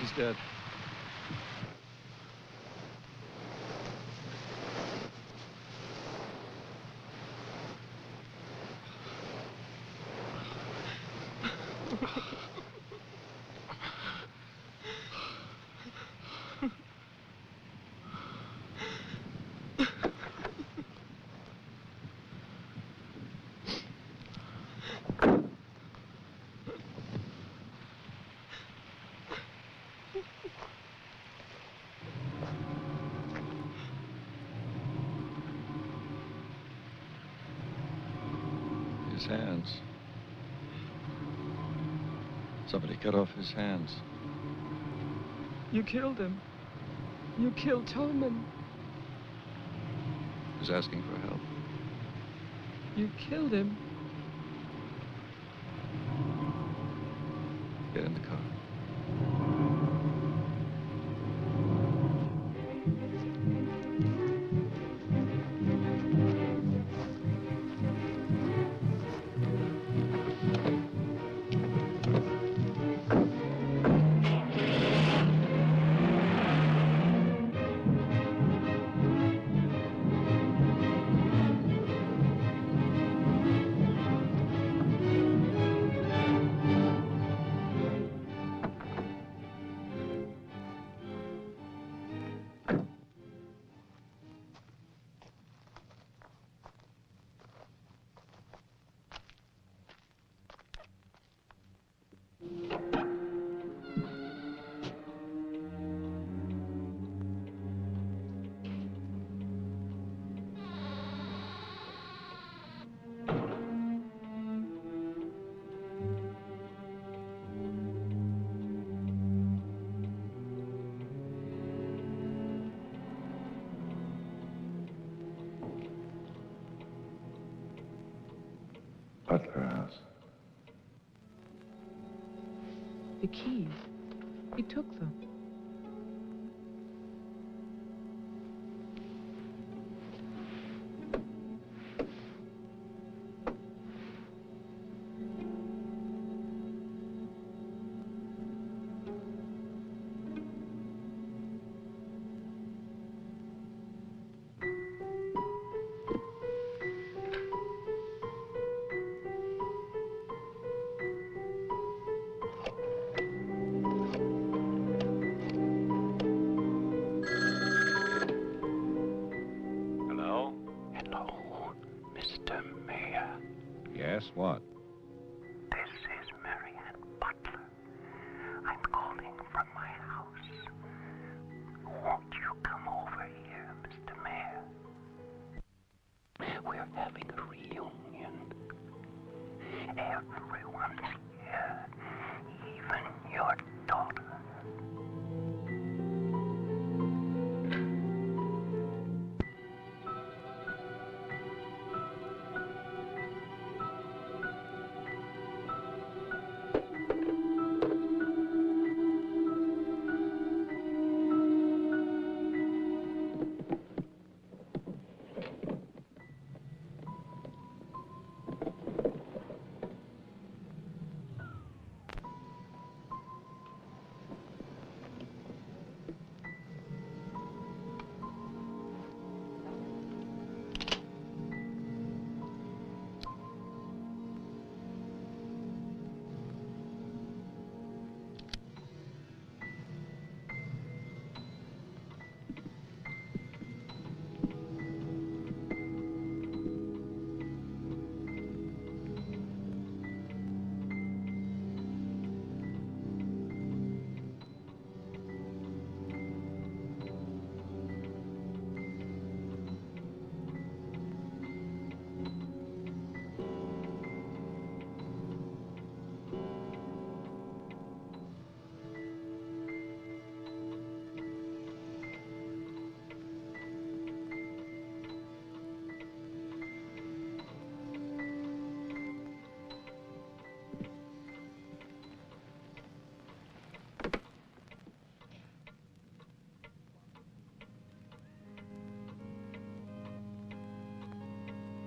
Speaker 17: He's dead. His hands. Somebody cut off his hands.
Speaker 5: You killed him. You killed Toman.
Speaker 17: He's asking for help.
Speaker 5: You killed him.
Speaker 17: Get in the car.
Speaker 15: Butler house.
Speaker 1: The keys. He took them.
Speaker 4: Yes, what?
Speaker 14: This is Marianne Butler. I'm calling from my house. Won't you come over here, Mr. Mayor? We're having a reunion. Everyone's here, even your daughter.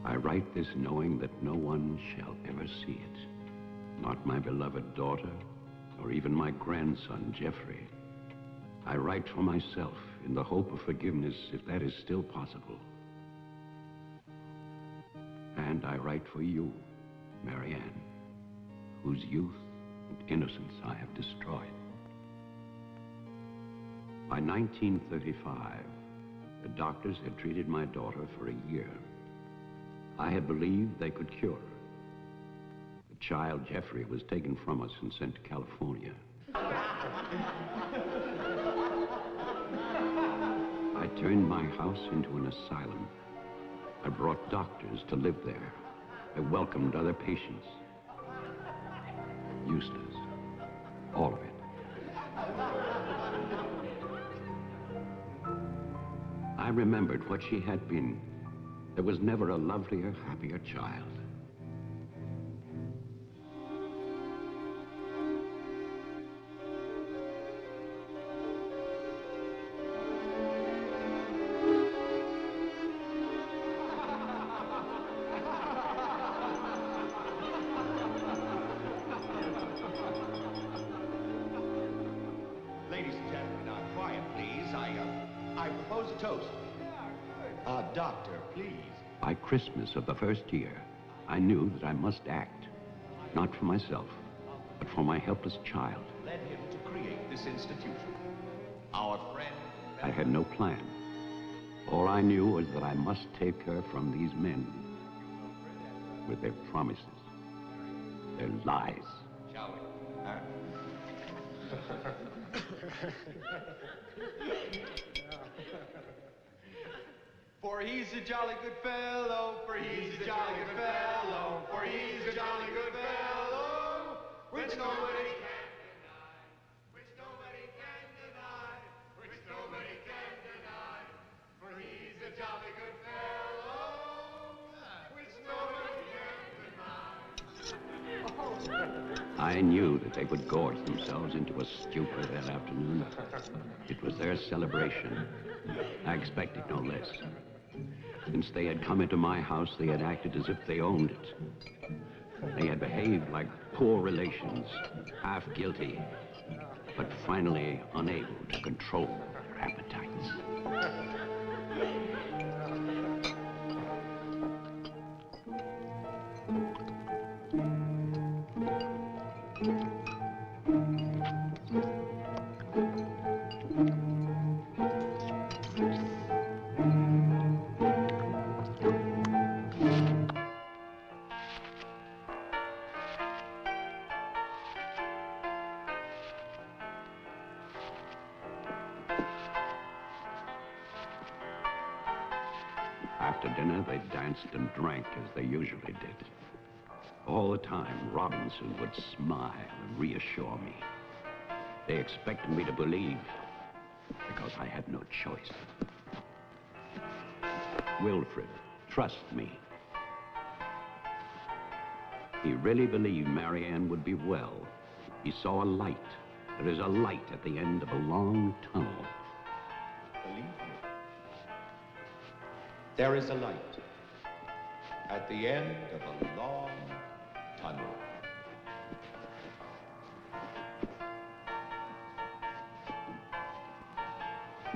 Speaker 4: I write this knowing that no one shall ever see it. Not my beloved daughter, or even my grandson, Jeffrey. I write for myself in the hope of forgiveness, if that is still possible. And I write for you, Marianne, whose youth and innocence I have destroyed. By 1935, the doctors had treated my daughter for a year. I had believed they could cure her. The child, Jeffrey, was taken from us and sent to California. I turned my house into an asylum. I brought doctors to live there. I welcomed other patients. Eustace, all of it. I remembered what she had been. There was never a lovelier, happier child.
Speaker 19: Ladies and gentlemen, now quiet, please. I propose a toast. Doctor, please.
Speaker 4: By Christmas of the first year, I knew that I must act, not for myself, but for my helpless child.
Speaker 19: Led him to create this institution. Our friend...
Speaker 4: I had no plan. All I knew was that I must take her from these men with their promises, their lies.
Speaker 19: Shall we? For he's a jolly good fellow, for he's a jolly good fellow, for he's a jolly good fellow, which nobody can deny, which nobody can deny, which nobody can deny, for he's a jolly good fellow, which nobody can deny.
Speaker 4: I knew that they would gorge themselves into a stupor that afternoon. It was their celebration. I expected no less. Since they had come into my house, they had acted as if they owned it. They had behaved like poor relations, half guilty, but finally unable to control their appetites. After dinner, they danced and drank as they usually did. All the time, Robinson would smile and reassure me. They expected me to believe, because I had no choice. Wilfred, trust me. He really believed Marianne would be well. He saw a light. There is a light at the end of a long tunnel.
Speaker 20: Believe me. There is a light at the end of a long tunnel.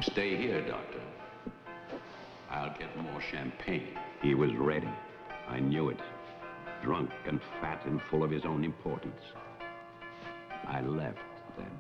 Speaker 4: Stay here, Doctor. I'll get more champagne. He was ready. I knew it. Drunk and fat and full of his own importance. I left then.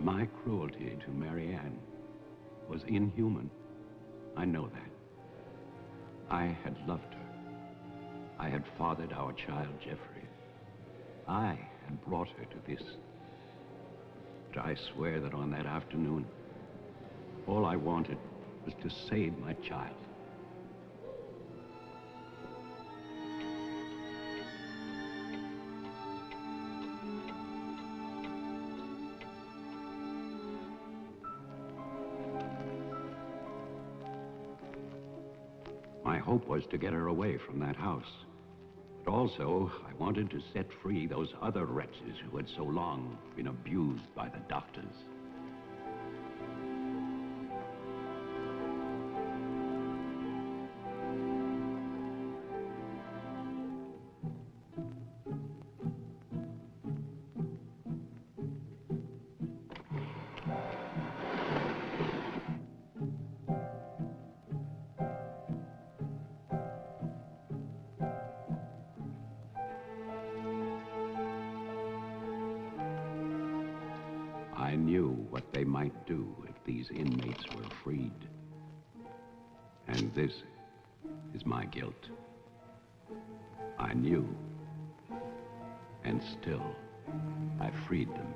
Speaker 4: My cruelty to Marianne was inhuman. I know that. I had loved her. I had fathered our child, Jeffrey. I had brought her to this. But I swear that on that afternoon, all I wanted was to save my child. My hope was to get her away from that house. But also, I wanted to set free those other wretches who had so long been abused by the doctors. I knew what they might do if these inmates were freed. And this is my guilt. I knew, and still I freed them.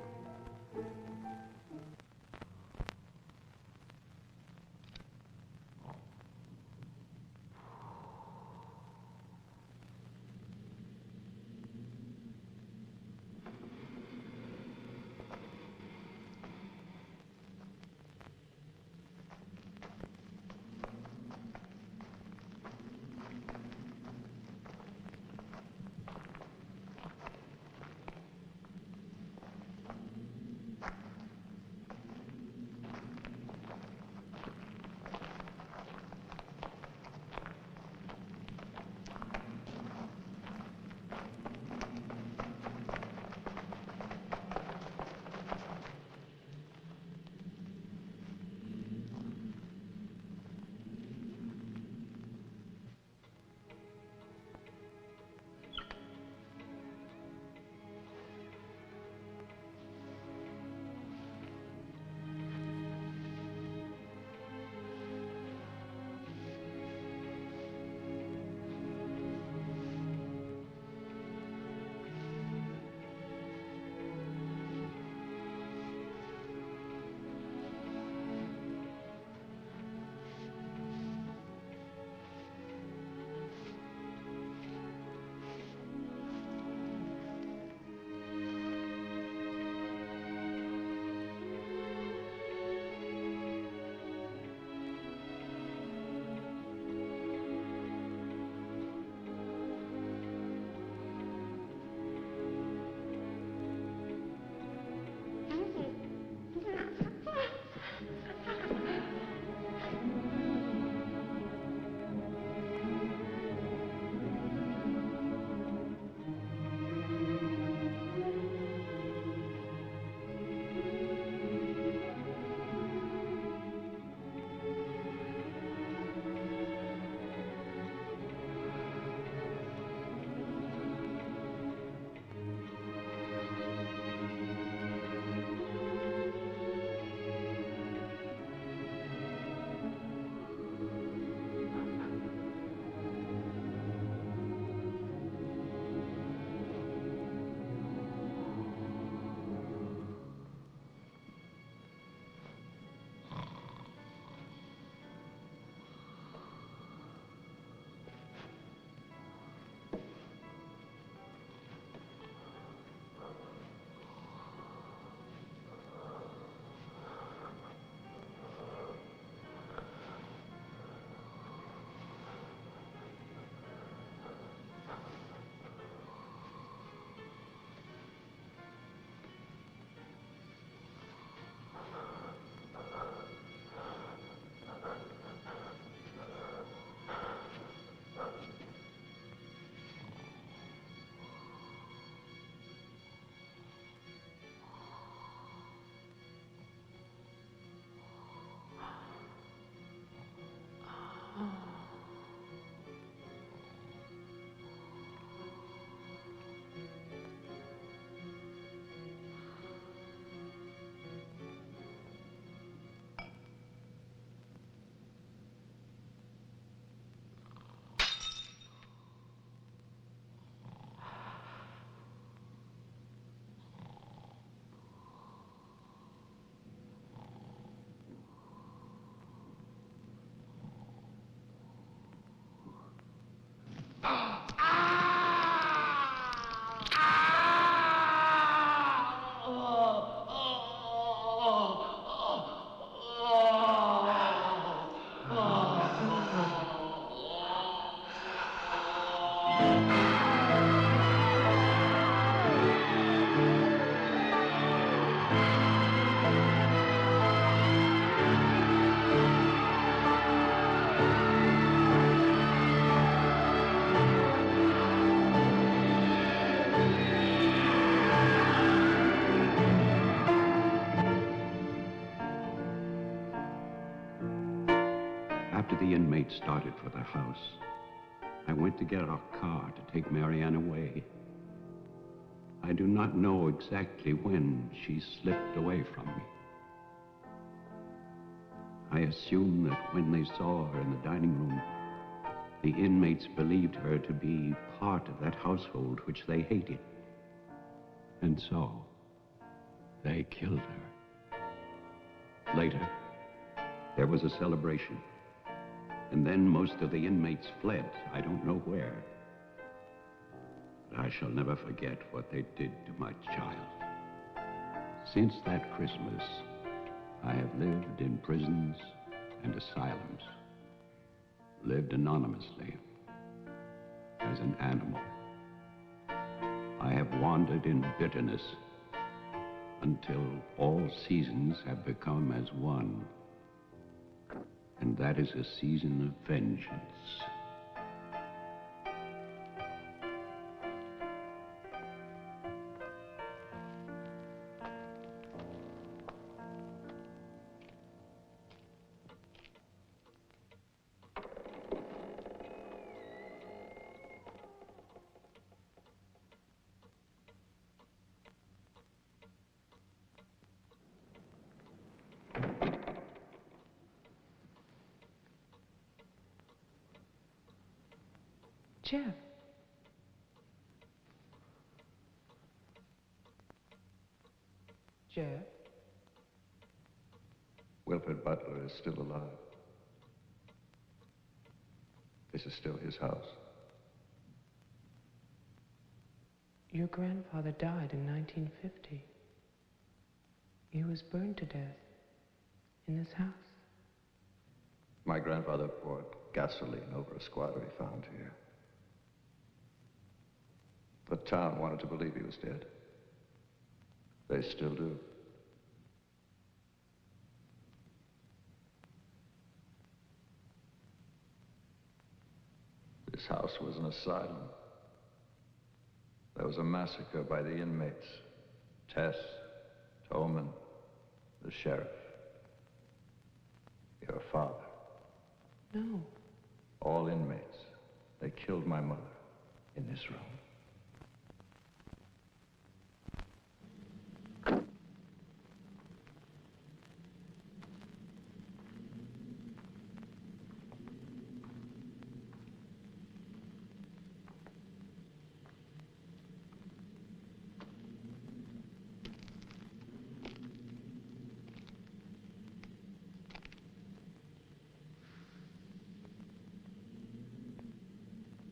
Speaker 4: inmates started for the house, I went to get our car to take Marianne away. I do not know exactly when she slipped away from me. I assume that when they saw her in the dining room, the inmates believed her to be part of that household which they hated. And so, they killed her. Later, there was a celebration. And then most of the inmates fled. I don't know where. But I shall never forget what they did to my child. Since that Christmas, I have lived in prisons and asylums. Lived anonymously, as an animal. I have wandered in bitterness until all seasons have become as one. And that is a season of vengeance.
Speaker 1: Jeff. Jeff?
Speaker 17: Wilfred Butler is still alive. This is still his house.
Speaker 1: Your grandfather died in 1950. He was burned to death in this house.
Speaker 17: My grandfather poured gasoline over a squatter he found here. The town wanted to believe he was dead. They still do. This house was an asylum. There was a massacre by the inmates. Tess, Tolman, the sheriff. Your father.
Speaker 1: No.
Speaker 17: All inmates. They killed my mother in this room.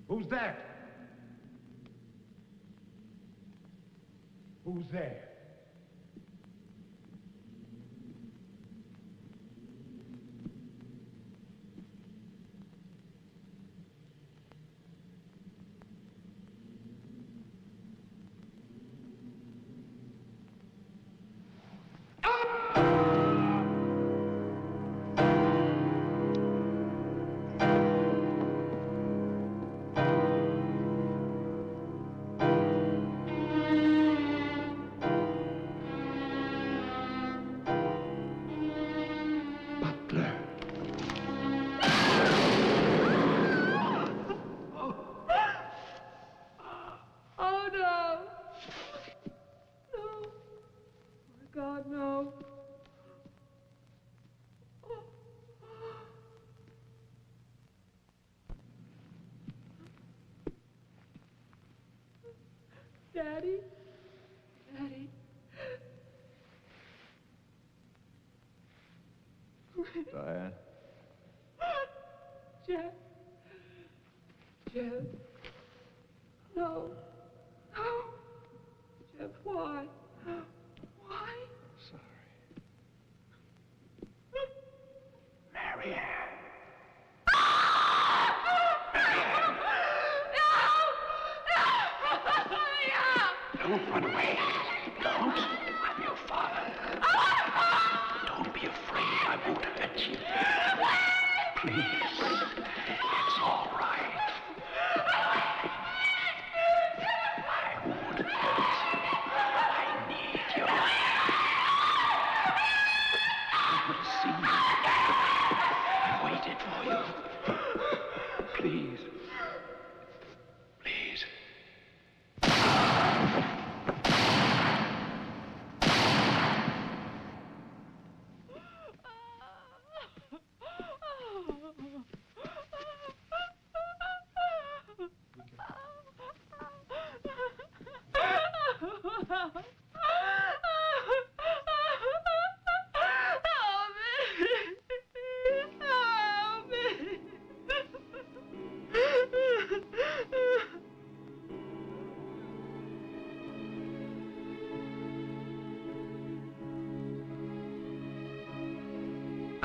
Speaker 19: Who's that? Who's there?
Speaker 5: God, no. Daddy? Daddy?
Speaker 17: Diane?
Speaker 5: Jeff? Jeff? No. No. Jeff, why? Why?
Speaker 17: Sorry.
Speaker 14: Marianne. Don't run away. Don't. I'm your father. Don't be afraid. I won't hurt you. Please. It's all right. I won't hurt you. I need you. I would have seen you. I waited for you.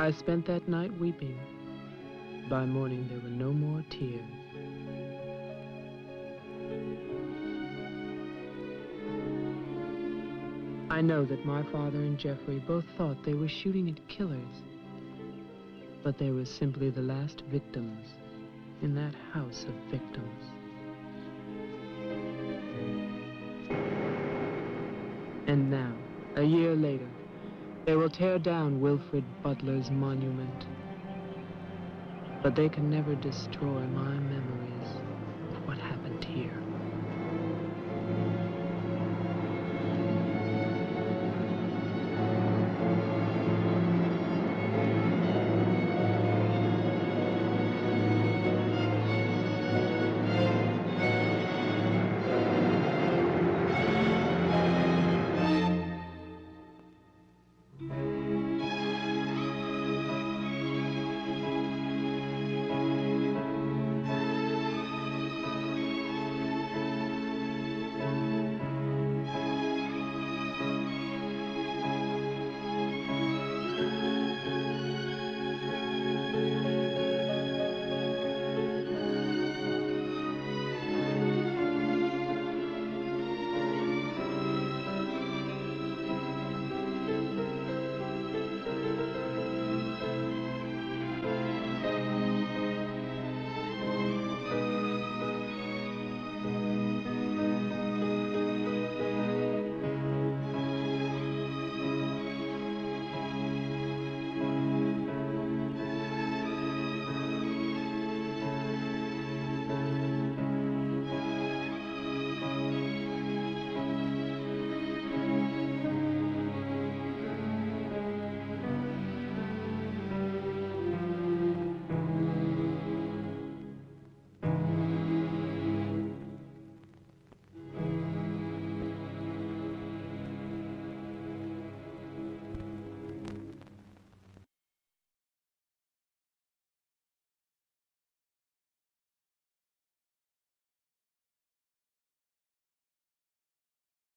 Speaker 1: I spent that night weeping. By morning, there were no more tears. I know that my father and Jeffrey both thought they were shooting at killers, but they were simply the last victims in that house of victims. And now, a year later, they will tear down Wilfred Butler's monument. But they can never destroy my memories of what happened here.